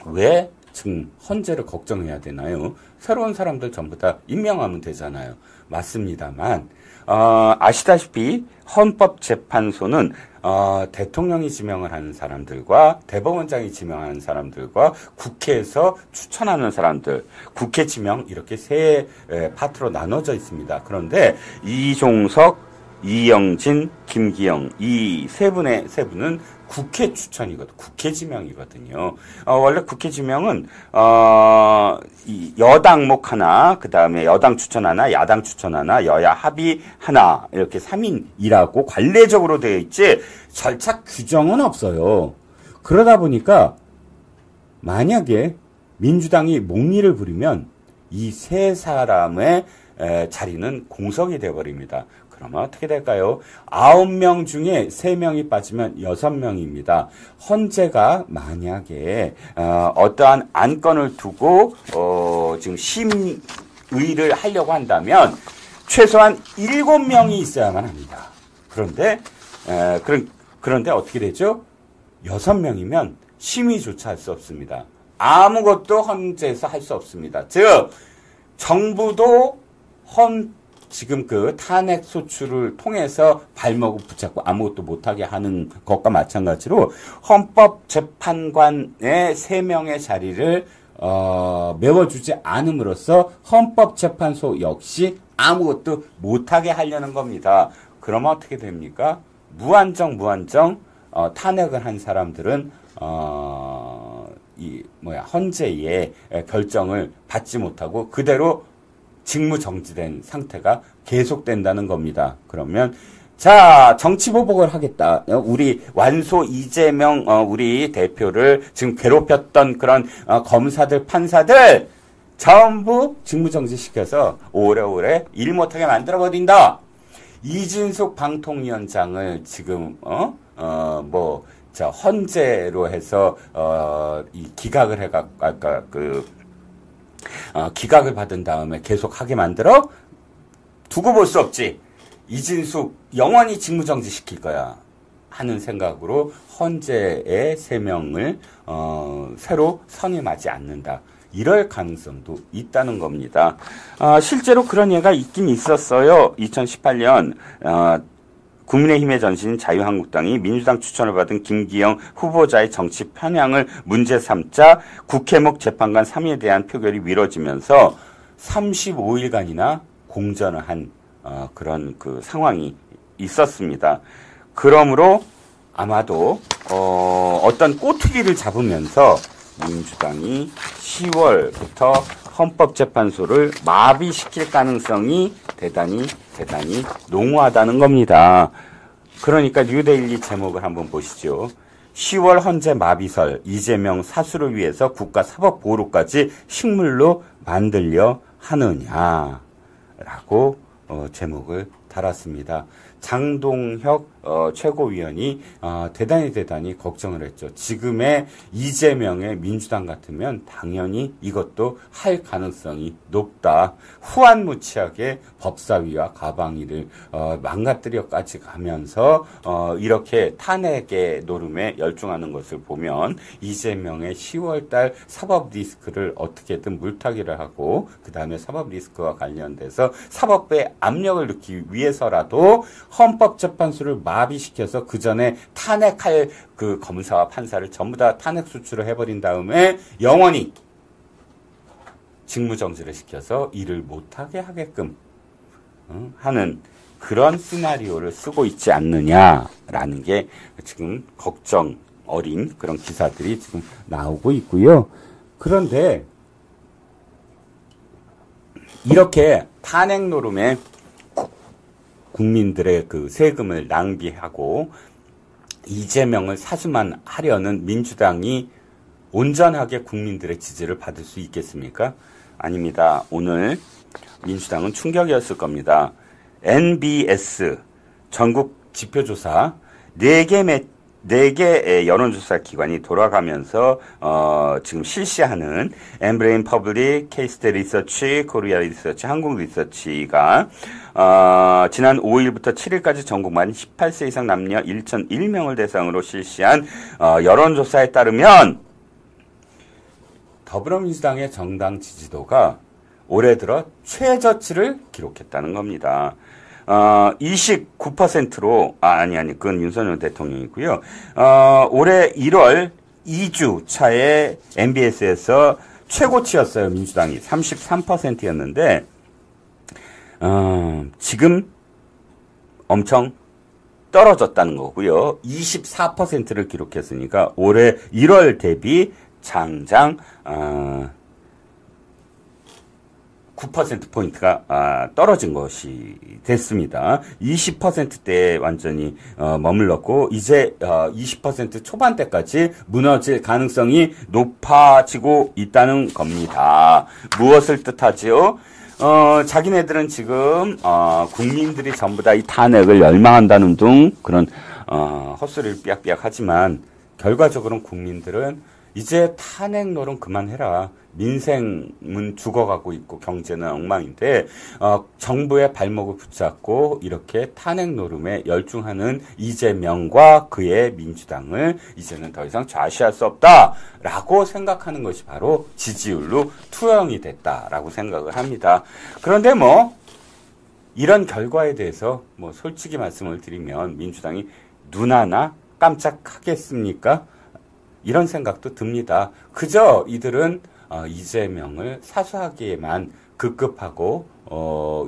왜 지금 헌재를 걱정해야 되나요? 새로운 사람들 전부 다 임명하면 되잖아요. 맞습니다만 아시다시피 헌법재판소는 대통령이 지명을 하는 사람들과 대법원장이 지명하는 사람들과 국회에서 추천하는 사람들, 국회 지명 이렇게 세 파트로 나눠져 있습니다. 그런데 이종석, 이영진, 김기영 이 세 분은 국회 추천이거든, 국회 지명이거든요. 원래 국회 지명은 이 여당목 하나, 그 다음에 여당 추천 하나, 야당 추천 하나, 여야 합의 하나 이렇게 3인이라고 관례적으로 되어 있지 절차 규정은 없어요. 그러다 보니까 만약에 민주당이 목리를 부리면 이 세 사람의 자리는 공석이 되어버립니다. 그러면 어떻게 될까요? 9명 중에 3명이 빠지면 6명입니다. 헌재가 만약에 어떠한 안건을 두고 지금 심의를 하려고 한다면 최소한 7명이 있어야만 합니다. 그런데 어떻게 되죠? 6명이면 심의조차 할 수 없습니다. 아무것도 헌재에서 할 수 없습니다. 즉 정부도 지금 그 탄핵 소추를 통해서 발목을 붙잡고 아무것도 못하게 하는 것과 마찬가지로 헌법재판관의 3명의 자리를 메워주지 않음으로써 헌법재판소 역시 아무것도 못하게 하려는 겁니다. 그러면 어떻게 됩니까? 무한정 탄핵을 한 사람들은 헌재의 결정을 받지 못하고 그대로 직무정지된 상태가 계속된다는 겁니다. 그러면 자, 정치보복을 하겠다. 우리 완소 이재명 우리 대표를 지금 괴롭혔던 그런 검사들, 판사들 전부 직무정지시켜서 오래오래 일 못하게 만들어버린다. 이진숙 방통위원장을 지금 헌재로 해서 이 기각을 해갖고 아까 기각을 받은 다음에 계속 하게 만들어 두고 볼 수 없지. 이진숙 영원히 직무정지 시킬 거야 하는 생각으로 헌재의 3명을 새로 선임하지 않는다. 이럴 가능성도 있다는 겁니다. 실제로 그런 예가 있긴 있었어요. 2018년 국민의힘의 전신인 자유한국당이 민주당 추천을 받은 김기영 후보자의 정치 편향을 문제 삼자 국회목 재판관 3위에 대한 표결이 미뤄지면서 35일간이나 공전을 한 그런 그 상황이 있었습니다. 그러므로 아마도 어떤 꼬투리를 잡으면서 민주당이 10월부터 헌법재판소를 마비시킬 가능성이 대단히 농후하다는 겁니다. 그러니까 뉴데일리 제목을 한번 보시죠. 10월 헌재 마비설, 이재명 사수를 위해서 국가사법보호로까지 식물로 만들려 하느냐라고 제목을 달았습니다. 장동혁 최고위원이 대단히 걱정을 했죠. 지금의 이재명의 민주당 같으면 당연히 이것도 할 가능성이 높다. 후한무치하게 법사위와 가방위를 망가뜨려까지 가면서 이렇게 탄핵의 노름에 열중하는 것을 보면 이재명의 10월달 사법 리스크를 어떻게든 물타기를 하고 그 다음에 사법 리스크와 관련돼서 사법부에 압력을 넣기 위해서라도 헌법재판소를 마비시켜서 그 전에 탄핵할 그 검사와 판사를 전부 다 탄핵 수출을 해버린 다음에 영원히 직무정지를 시켜서 일을 못하게 하게끔 하는 그런 시나리오를 쓰고 있지 않느냐라는 게 지금 걱정 어린 그런 기사들이 지금 나오고 있고요. 그런데 이렇게 탄핵 노름에 국민들의 그 세금을 낭비하고 이재명을 사수만 하려는 민주당이 온전하게 국민들의 지지를 받을 수 있겠습니까? 아닙니다. 오늘 민주당은 충격이었을 겁니다. NBS 전국 지표조사 4개 여론조사 기관이 돌아가면서 지금 실시하는 엠브레인 퍼블릭, 케이스트 리서치, 코리아 리서치, 한국 리서치가 지난 5일부터 7일까지 전국 만 18세 이상 남녀 1,001명을 대상으로 실시한 여론조사에 따르면 더불어민주당의 정당 지지도가 올해 들어 최저치를 기록했다는 겁니다. 29%로, 아니, 그건 윤석열 대통령이고요. 올해 1월 2주 차에 MBS에서 최고치였어요, 민주당이. 33%였는데, 지금 엄청 떨어졌다는 거고요. 24%를 기록했으니까 올해 1월 대비 장장 9%포인트가 떨어진 것이 됐습니다. 20%대에 완전히 머물렀고 이제 20% 초반대까지 무너질 가능성이 높아지고 있다는 겁니다. 무엇을 뜻하지요? 자기네들은 지금 국민들이 전부 다 이 탄핵을 열망한다는 등 그런 헛소리를 삐약삐약 하지만 결과적으로는 국민들은 이제 탄핵 노론 그만해라. 민생은 죽어가고 있고 경제는 엉망인데 정부의 발목을 붙잡고 이렇게 탄핵 노름에 열중하는 이재명과 그의 민주당을 이제는 더 이상 좌시할 수 없다라고 생각하는 것이 바로 지지율로 투영이 됐다라고 생각을 합니다. 그런데 뭐 이런 결과에 대해서 뭐 솔직히 말씀을 드리면 민주당이 눈 하나 깜짝하겠습니까? 이런 생각도 듭니다. 그저 이들은 이재명을 사수하기에만 급급하고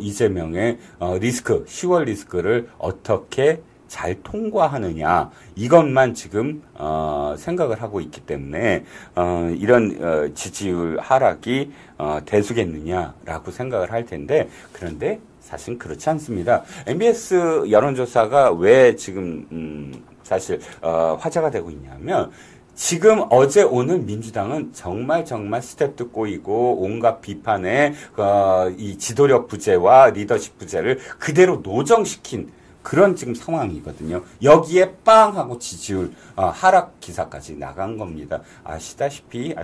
이재명의 리스크, 10월 리스크를 어떻게 잘 통과하느냐 이것만 지금 생각을 하고 있기 때문에 이런 지지율 하락이 대수겠느냐라고 생각을 할 텐데 그런데 사실 그렇지 않습니다. MBS 여론조사가 왜 지금 사실 화제가 되고 있냐면 지금 어제 오늘 민주당은 정말 스텝도 꼬이고 온갖 비판에 이 지도력 부재와 리더십 부재를 그대로 노정시킨 그런 지금 상황이거든요. 여기에 빵 하고 지지율 하락 기사까지 나간 겁니다. 아시다시피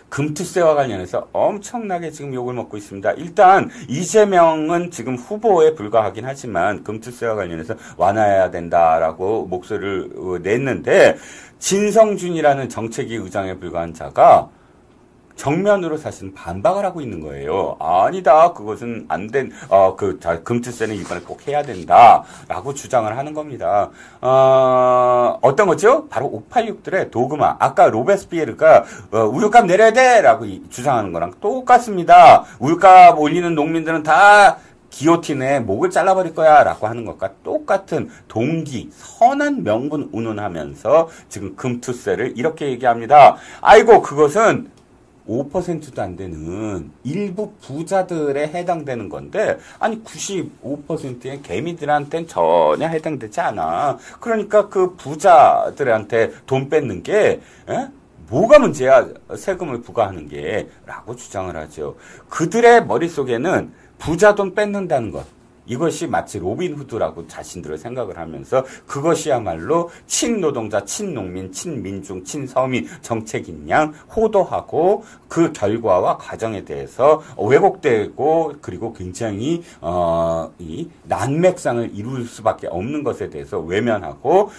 금투세와 관련해서 엄청나게 지금 욕을 먹고 있습니다. 일단 이재명은 지금 후보에 불과하긴 하지만 금투세와 관련해서 완화해야 된다라고 목소리를 냈는데 진성준이라는 정책위 의장에 불과한 자가 정면으로 사실은 반박을 하고 있는 거예요. 아니다. 그것은 안 된, 금투세는 이번에 꼭 해야 된다. 라고 주장을 하는 겁니다. 어떤 거죠? 바로 586들의 도그마. 아까 로베스피에르가, 우유값 내려야 돼! 라고 주장하는 거랑 똑같습니다. 우유값 올리는 농민들은 다 기요틴에 목을 잘라버릴 거야 라고 하는 것과 똑같은 동기, 선한 명분 운운하면서 지금 금투세를 이렇게 얘기합니다. 아이고, 그것은 5%도 안 되는 일부 부자들에 해당되는 건데 아니 95%의 개미들한테는 전혀 해당되지 않아. 그러니까 그 부자들한테 돈 뺏는 게 뭐가 문제야 세금을 부과하는 게 라고 주장을 하죠. 그들의 머릿속에는 부자 돈 뺏는다는 것 이것이 마치 로빈후드라고 자신들을 생각을 하면서 그것이야말로 친노동자, 친농민, 친민중, 친서민 정책인 양 호도하고 그 결과와 과정에 대해서 왜곡되고 그리고 굉장히 이 난맥상을 이룰 수밖에 없는 것에 대해서 외면하고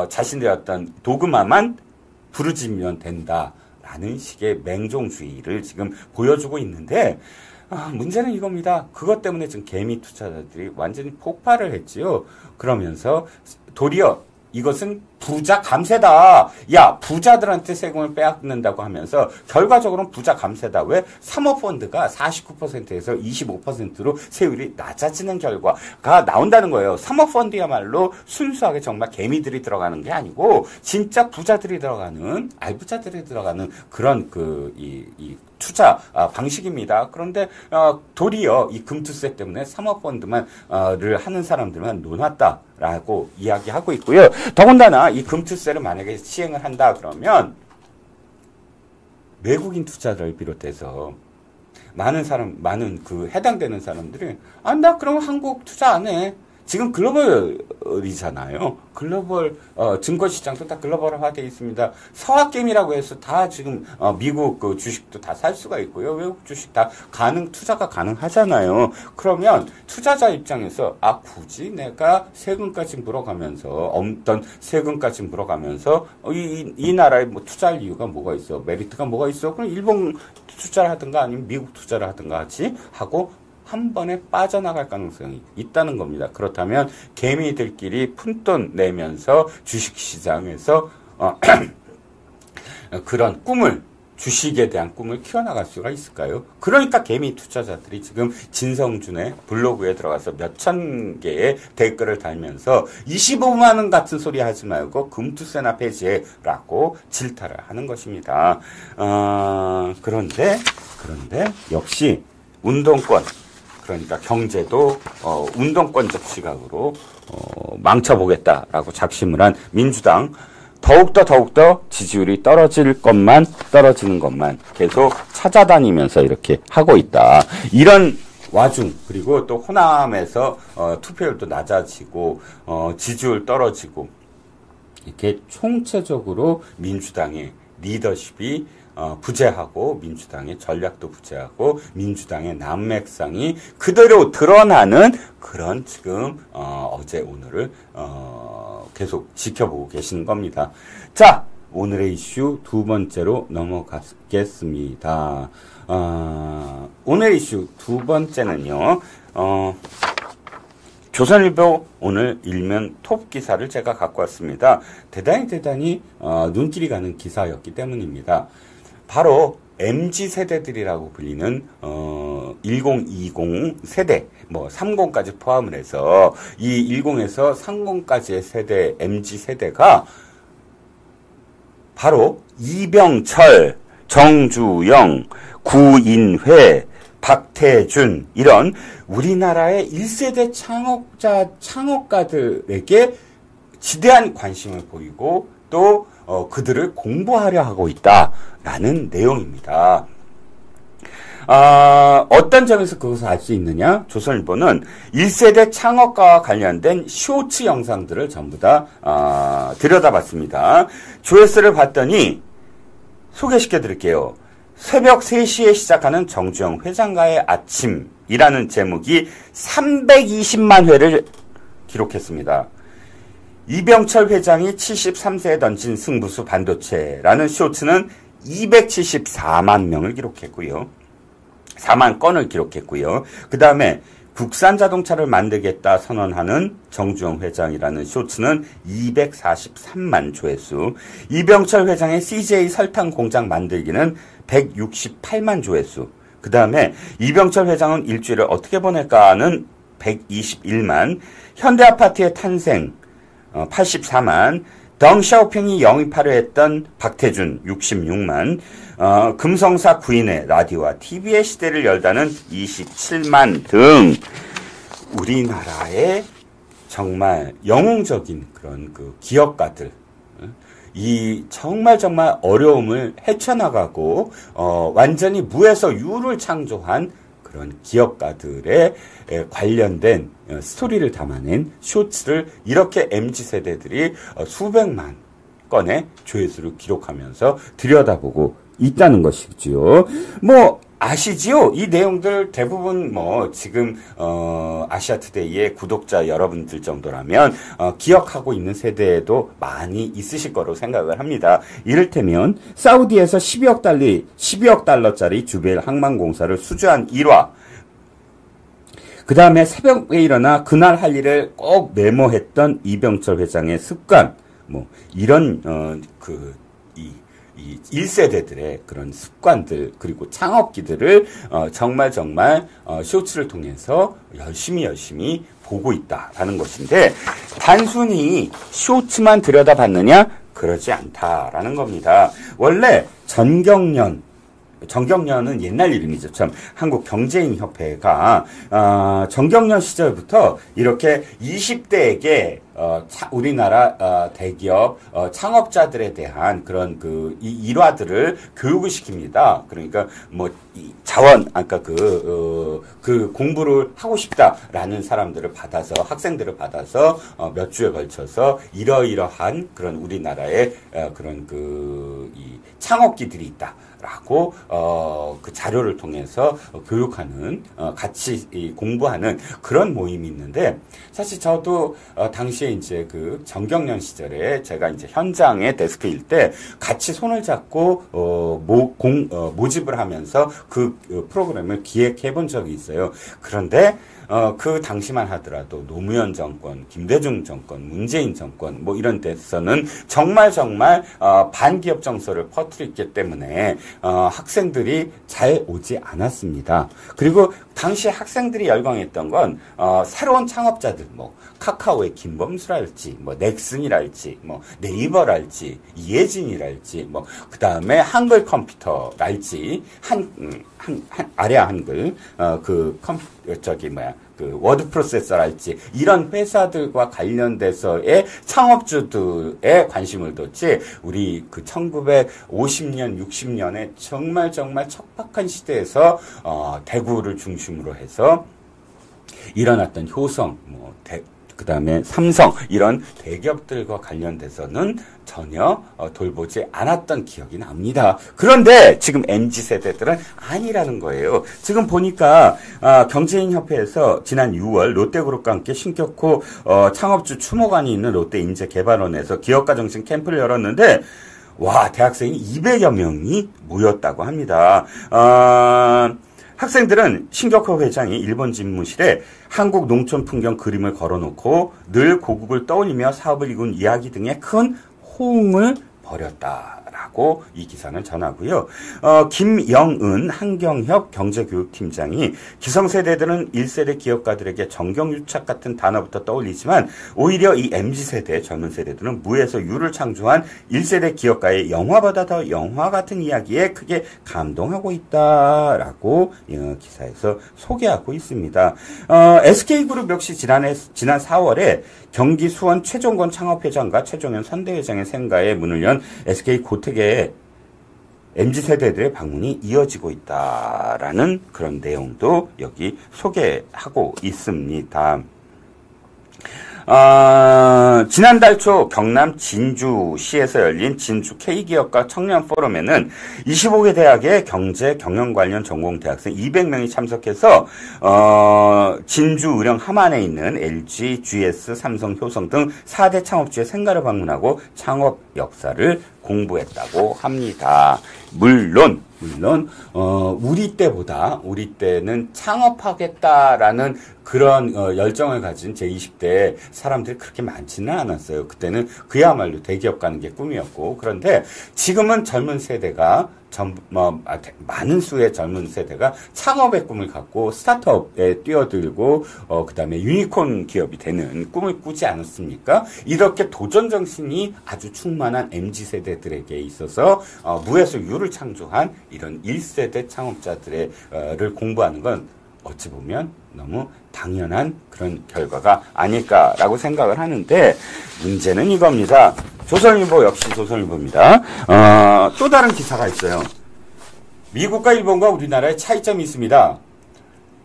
자신들의 어떤 도그마만 부르짖으면 된다라는 식의 맹종주의를 지금 보여주고 있는데 문제는 이겁니다. 그것 때문에 지금 개미 투자자들이 완전히 폭발을 했지요. 그러면서 도리어 이것은 부자 감세다. 야, 부자들한테 세금을 빼앗는다고 하면서 결과적으로는 부자 감세다. 왜? 사모펀드가 49%에서 25%로 세율이 낮아지는 결과가 나온다는 거예요. 사모펀드야말로 순수하게 정말 개미들이 들어가는 게 아니고 진짜 부자들이 들어가는 알부자들이 들어가는 그런 이 투자 방식입니다. 그런데 도리어 이 금투세 때문에 사모펀드만를 하는 사람들만 논았다라고 이야기하고 있고요. 더군다나 이 금투세를 만약에 시행을 한다 그러면 외국인 투자자를 비롯해서 많은 그 해당되는 사람들이 나 그럼 한국 투자 안 해. 지금 글로벌이잖아요. 글로벌 증권시장도 다 글로벌화되어 있습니다. 서학개미라고 해서 다 지금 미국 그 주식도 다 살 수가 있고요. 외국 주식 다 투자가 가능하잖아요. 그러면 투자자 입장에서 굳이 내가 세금까지 물어가면서 어떤 세금까지 물어가면서 이 나라에 뭐 투자할 이유가 뭐가 있어? 메리트가 뭐가 있어? 그럼 일본 투자를 하든가 아니면 미국 투자를 하든가 하지 하고 한 번에 빠져나갈 가능성이 있다는 겁니다. 그렇다면 개미들끼리 푼돈 내면서 주식시장에서 그런 꿈을, 주식에 대한 꿈을 키워나갈 수가 있을까요? 그러니까 개미 투자자들이 지금 진성준의 블로그에 들어가서 몇천 개의 댓글을 달면서 25만 원 같은 소리 하지 말고 금투세나 폐지해라고 질타를 하는 것입니다. 그런데 역시 운동권, 그러니까 경제도 운동권적 시각으로 망쳐보겠다라고 작심을 한 민주당, 더욱더 지지율이 떨어지는 것만 계속 찾아다니면서 이렇게 하고 있다. 이런 와중, 그리고 또 호남에서 투표율도 낮아지고 지지율 떨어지고, 이렇게 총체적으로 민주당의 리더십이 부재하고, 민주당의 전략도 부재하고, 민주당의 난맥상이 그대로 드러나는 그런 지금 어제 오늘을 계속 지켜보고 계시는 겁니다. 자, 오늘의 이슈 두 번째로 넘어가겠습니다. 오늘 이슈 두 번째는요, 조선일보 오늘 일면 톱 기사를 제가 갖고 왔습니다. 대단히 눈길이 가는 기사였기 때문입니다. 바로 MZ 세대들이라고 불리는 1020 세대, 30까지 포함을 해서 이 10에서 30까지의 세대, MZ 세대가 바로 이병철, 정주영, 구인회, 박태준, 이런 우리나라의 1세대 창업가들에게 지대한 관심을 보이고 또 그들을 공부하려 하고 있다라는 내용입니다. 어떤 점에서 그것을 알 수 있느냐? 조선일보는 1세대 창업가와 관련된 쇼츠 영상들을 전부 다 들여다봤습니다. 조회수를 봤더니 소개시켜 드릴게요. 새벽 3시에 시작하는 정주영 회장과의 아침이라는 제목이 320만 회를 기록했습니다. 이병철 회장이 73세에 던진 승부수 반도체라는 쇼츠는 274만 명을 기록했고요. 4만 건을 기록했고요. 그 다음에 국산 자동차를 만들겠다 선언하는 정주영 회장이라는 쇼츠는 243만 조회수, 이병철 회장의 CJ 설탕 공장 만들기는 168만 조회수, 그 다음에 이병철 회장은 일주일을 어떻게 보낼까는 121만, 현대아파트의 탄생 84만, 덩샤오핑이 영입하려 했던 박태준 66만, 금성사 구인의 라디오와 TV의 시대를 열다는 27만 등 우리나라의 정말 영웅적인 그런 그 기업가들, 이 정말 어려움을 헤쳐나가고 완전히 무에서 유를 창조한 그런 기업가들의 관련된 스토리를 담아낸 쇼츠를 이렇게 MZ세대들이 수백만 건의 조회수를 기록하면서 들여다보고 있다는 것이지요. 아시지요? 이 내용들 대부분 지금 아시아투데이의 구독자 여러분들 정도라면 기억하고 있는 세대에도 많이 있으실 거로 생각을 합니다. 이를테면 사우디에서 12억 달러짜리 주벨 항만공사를 수주한 일화, 그 다음에 새벽에 일어나 그날 할 일을 꼭 메모했던 이병철 회장의 습관, 이런 이 1세대들의 그런 습관들, 그리고 창업기들을 정말 쇼츠를 통해서 열심히 보고 있다라는 것인데, 단순히 쇼츠만 들여다봤느냐? 그러지 않다라는 겁니다. 원래 정경련은 옛날 이름이죠. 참, 한국경제인협회가 정경련 시절부터 이렇게 20대에게 우리나라 대기업 창업자들에 대한 그런 이 일화들을 교육을 시킵니다. 그러니까 자원, 아까 그 공부를 하고 싶다라는 사람들을 받아서, 학생들을 받아서 몇 주에 걸쳐서 이러이러한 그런 우리나라의 그런 이 창업기들이 있다. 라고 그 자료를 통해서 교육하는 같이 공부하는 그런 모임이 있는데 사실 저도 당시에 이제 그 정경련 시절에 제가 이제 현장의 데스크일 때 같이 손을 잡고 모집을 하면서 그 프로그램을 기획해 본 적이 있어요. 그런데 그 당시만 하더라도 노무현 정권, 김대중 정권, 문재인 정권 뭐 이런 데서는 정말 반기업 정서를 퍼뜨렸기 때문에 학생들이 잘 오지 않았습니다. 그리고 당시 학생들이 열광했던 건 새로운 창업자들 뭐 카카오의 김범수랄지 뭐 넥슨이랄지 뭐 네이버랄지 이혜진이랄지 뭐 그다음에 한글 컴퓨터랄지 아래아 한글 그 워드 프로세서랄지 이런 회사들과 관련돼서의 창업주들의 관심을 뒀지 우리 그 1950년 60년에 정말 척박한 시대에서 대구를 중심으로 해서 일어났던 효성 그 다음에 삼성 이런 대기업들과 관련돼서는 전혀 돌보지 않았던 기억이 납니다. 그런데 지금 MZ세대들은 아니라는 거예요. 지금 보니까 경제인협회에서 지난 6월 롯데그룹과 함께 신격호 창업주 추모관이 있는 롯데인재개발원에서 기업가 정신 캠프를 열었는데 와 대학생이 200여 명이 모였다고 합니다. 학생들은 신격호 회장이 일본 집무실에 한국 농촌 풍경 그림을 걸어놓고 늘 고국을 떠올리며 사업을 이룬 이야기 등의 큰 호응을 벌였다라고 이 기사는 전하고요. 김영은 한경협 경제교육팀장이 기성세대들은 1세대 기업가들에게 정경유착 같은 단어부터 떠올리지만 오히려 이 MZ세대 젊은 세대들은 무에서 유를 창조한 1세대 기업가의 영화보다 더 영화 같은 이야기에 크게 감동하고 있다라고 기사에서 소개하고 있습니다. SK그룹 역시 지난 4월에 경기 수원 최종건 창업회장과 최종현 선대회장의 생가에 문을 연 SK 고택에 MZ세대들의 방문이 이어지고 있다라는 그런 내용도 여기 소개하고 있습니다. 지난달 초 경남 진주시에서 열린 진주 K기업가 청년 포럼에는 25개 대학의 경제 경영 관련 전공 대학생 200명이 참석해서 진주 의령 함안에 있는 LG, GS, 삼성, 효성 등 4대 창업주의 생가를 방문하고 창업 역사를 공부했다고 합니다. 물론 우리 때는 창업하겠다라는 그런 열정을 가진 제20대 사람들이 그렇게 많지는 않았어요. 그때는 그야말로 대기업 가는 게 꿈이었고 그런데 지금은 젊은 세대가 많은 수의 젊은 세대가 창업의 꿈을 갖고 스타트업에 뛰어들고 그다음에 유니콘 기업이 되는 꿈을 꾸지 않았습니까? 이렇게 도전 정신이 아주 충만한 MZ세대들에게 있어서 무에서 유를 창조한 이런 1세대 창업자들을 공부하는 건 어찌 보면 너무 당연한 그런 결과가 아닐까라고 생각을 하는데 문제는 이겁니다. 조선일보 역시 조선일보입니다. 또 다른 기사가 있어요. 미국과 일본과 우리나라의 차이점이 있습니다.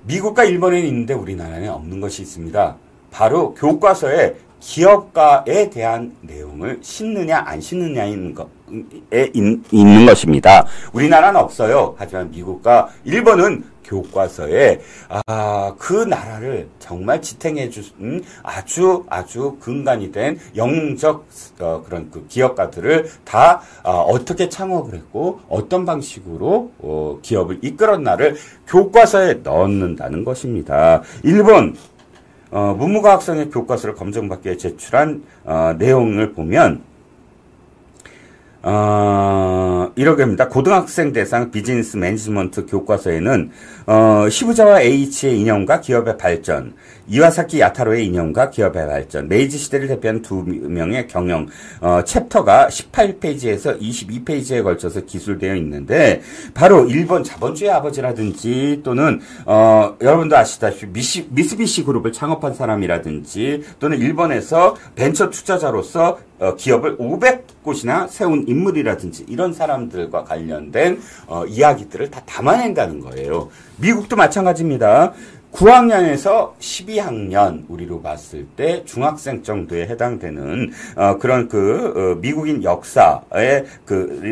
미국과 일본에는 있는데 우리나라에는 없는 것이 있습니다. 바로 교과서에 기업가에 대한 내용을 싣느냐 안 싣느냐에 있는 것입니다. 우리나라는 없어요. 하지만 미국과 일본은 교과서에 그 나라를 정말 지탱해 준 아주 근간이 된 영웅적 그런 그 기업가들을 다 어떻게 창업을 했고 어떤 방식으로 기업을 이끌었나를 교과서에 넣는다는 것입니다. 일본 문무과학성의 교과서를 검증받기 위해 제출한 내용을 보면 이렇게 합니다. 고등학생 대상 비즈니스 매니지먼트 교과서에는 시부자와 H의 이념과 기업의 발전, 이와사키 야타로의 이념과 기업의 발전, 메이지 시대를 대표하는 두 명의 경영 챕터가 18페이지에서 22페이지에 걸쳐서 기술되어 있는데 바로 일본 자본주의 아버지라든지 또는 여러분도 아시다시피 미쓰비시 그룹을 창업한 사람이라든지 또는 일본에서 벤처 투자자로서 기업을 500곳이나 세운 인물이라든지 이런 사람들과 관련된 이야기들을 다 담아낸다는 거예요. 미국도 마찬가지입니다. 9학년에서 12학년 우리로 봤을 때 중학생 정도에 해당되는 그런 미국인 역사의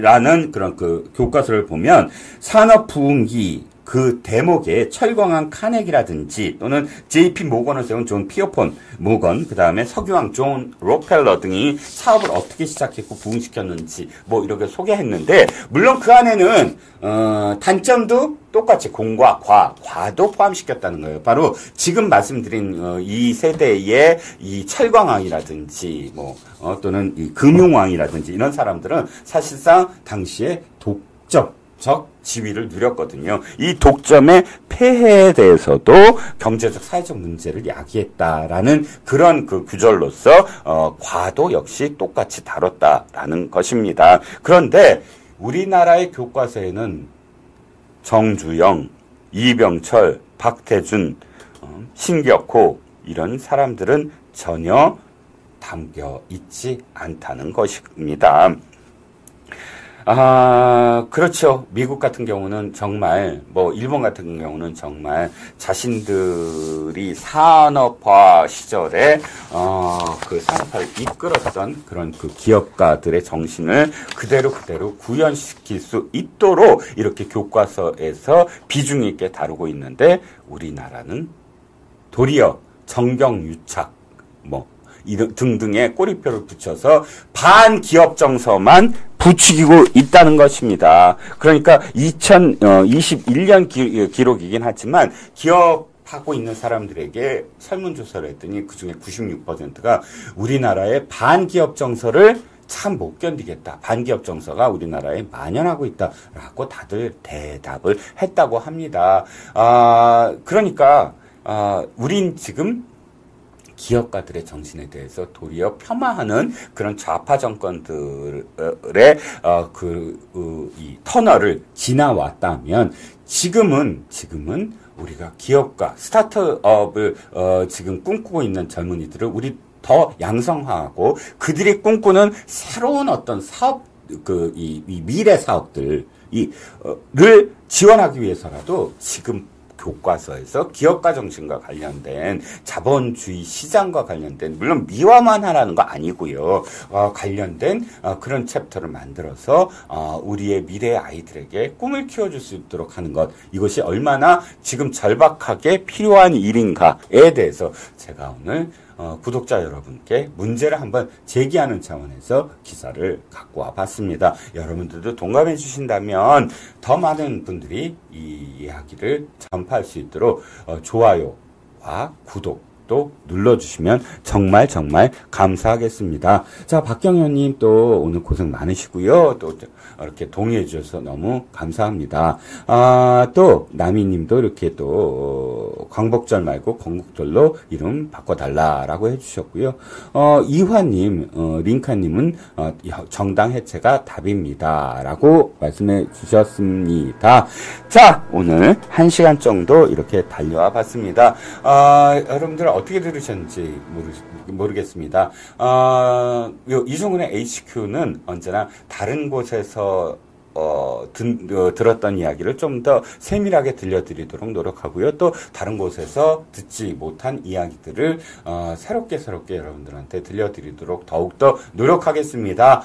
라는 그런 교과서를 보면 산업 부흥기 그 대목에 철광한 카네기라든지 또는 JP 모건을 세운 존 피어폰 모건, 그 다음에 석유왕 존 록펠러 등이 사업을 어떻게 시작했고 부흥시켰는지 뭐 이렇게 소개했는데, 물론 그 안에는 단점도 똑같이 공과 과도 포함시켰다는 거예요. 바로 지금 말씀드린 이 세대의 이 철광왕이라든지 또는 이 금융왕이라든지 이런 사람들은 사실상 당시에 독점적 지위를 누렸거든요. 이 독점의 폐해에 대해서도 경제적, 사회적 문제를 야기했다라는 그런 구절로서 과도 역시 똑같이 다뤘다라는 것입니다. 그런데 우리나라의 교과서에는 정주영, 이병철, 박태준, 신격호 이런 사람들은 전혀 담겨 있지 않다는 것입니다. 그렇죠. 미국 같은 경우는 정말, 일본 같은 경우는 정말 자신들이 산업화 시절에, 산업화를 이끌었던 그런 기업가들의 정신을 그대로 구현시킬 수 있도록 이렇게 교과서에서 비중 있게 다루고 있는데, 우리나라는 도리어 정경유착, 등등의 꼬리표를 붙여서 반기업 정서만 부추기고 있다는 것입니다. 그러니까 2021년 기록이긴 하지만 기업하고 있는 사람들에게 설문조사를 했더니 그중에 96%가 우리나라의 반기업 정서를 참 못 견디겠다. 반기업 정서가 우리나라에 만연하고 있다라고 다들 대답을 했다고 합니다. 그러니까 우린 지금 기업가들의 정신에 대해서 도리어 폄하하는 그런 좌파 정권들의 이 터널을 지나왔다면, 지금은 우리가 기업가, 스타트업을 지금 꿈꾸고 있는 젊은이들을 우리 더 양성화하고 그들이 꿈꾸는 새로운 어떤 사업, 이 미래 사업들 를 지원하기 위해서라도 지금 교과서에서 기업가 정신과 관련된 자본주의 시장과 관련된, 물론 미화만 하라는 거 아니고요. 관련된 그런 챕터를 만들어서 우리의 미래 아이들에게 꿈을 키워줄 수 있도록 하는 것, 이것이 얼마나 지금 절박하게 필요한 일인가에 대해서 제가 오늘 구독자 여러분께 문제를 한번 제기하는 차원에서 기사를 갖고 와봤습니다. 여러분들도 동감해 주신다면 더 많은 분들이 이 이야기를 전파할 수 있도록 좋아요와 구독도 눌러주시면 정말 감사하겠습니다. 자, 박경현님 또 오늘 고생 많으시고요. 또 이렇게 동의해 주셔서 너무 감사합니다. 또 남희님도 이렇게 또 광복절 말고 건국절로 이름 바꿔달라라고 해주셨고요. 이화님, 링카님은 정당 해체가 답입니다라고 말씀해 주셨습니다. 자, 오늘 1시간 정도 이렇게 달려와 봤습니다. 여러분들 어떻게 들으셨는지 모르겠습니다. 이종훈의 HQ는 언제나 다른 곳에서 들었던 이야기를 좀 더 세밀하게 들려드리도록 노력하고요. 또 다른 곳에서 듣지 못한 이야기들을 새롭게 여러분들한테 들려드리도록 더욱더 노력하겠습니다.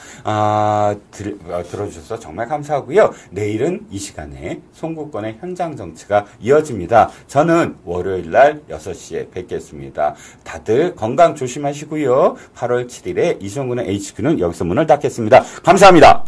들어주셔서 정말 감사하고요. 내일은 이 시간에 송구권의 현장 정치가 이어집니다. 저는 월요일날 6시에 뵙겠습니다. 다들 건강 조심하시고요. 8월 7일에 이종훈의 HQ는 여기서 문을 닫겠습니다. 감사합니다.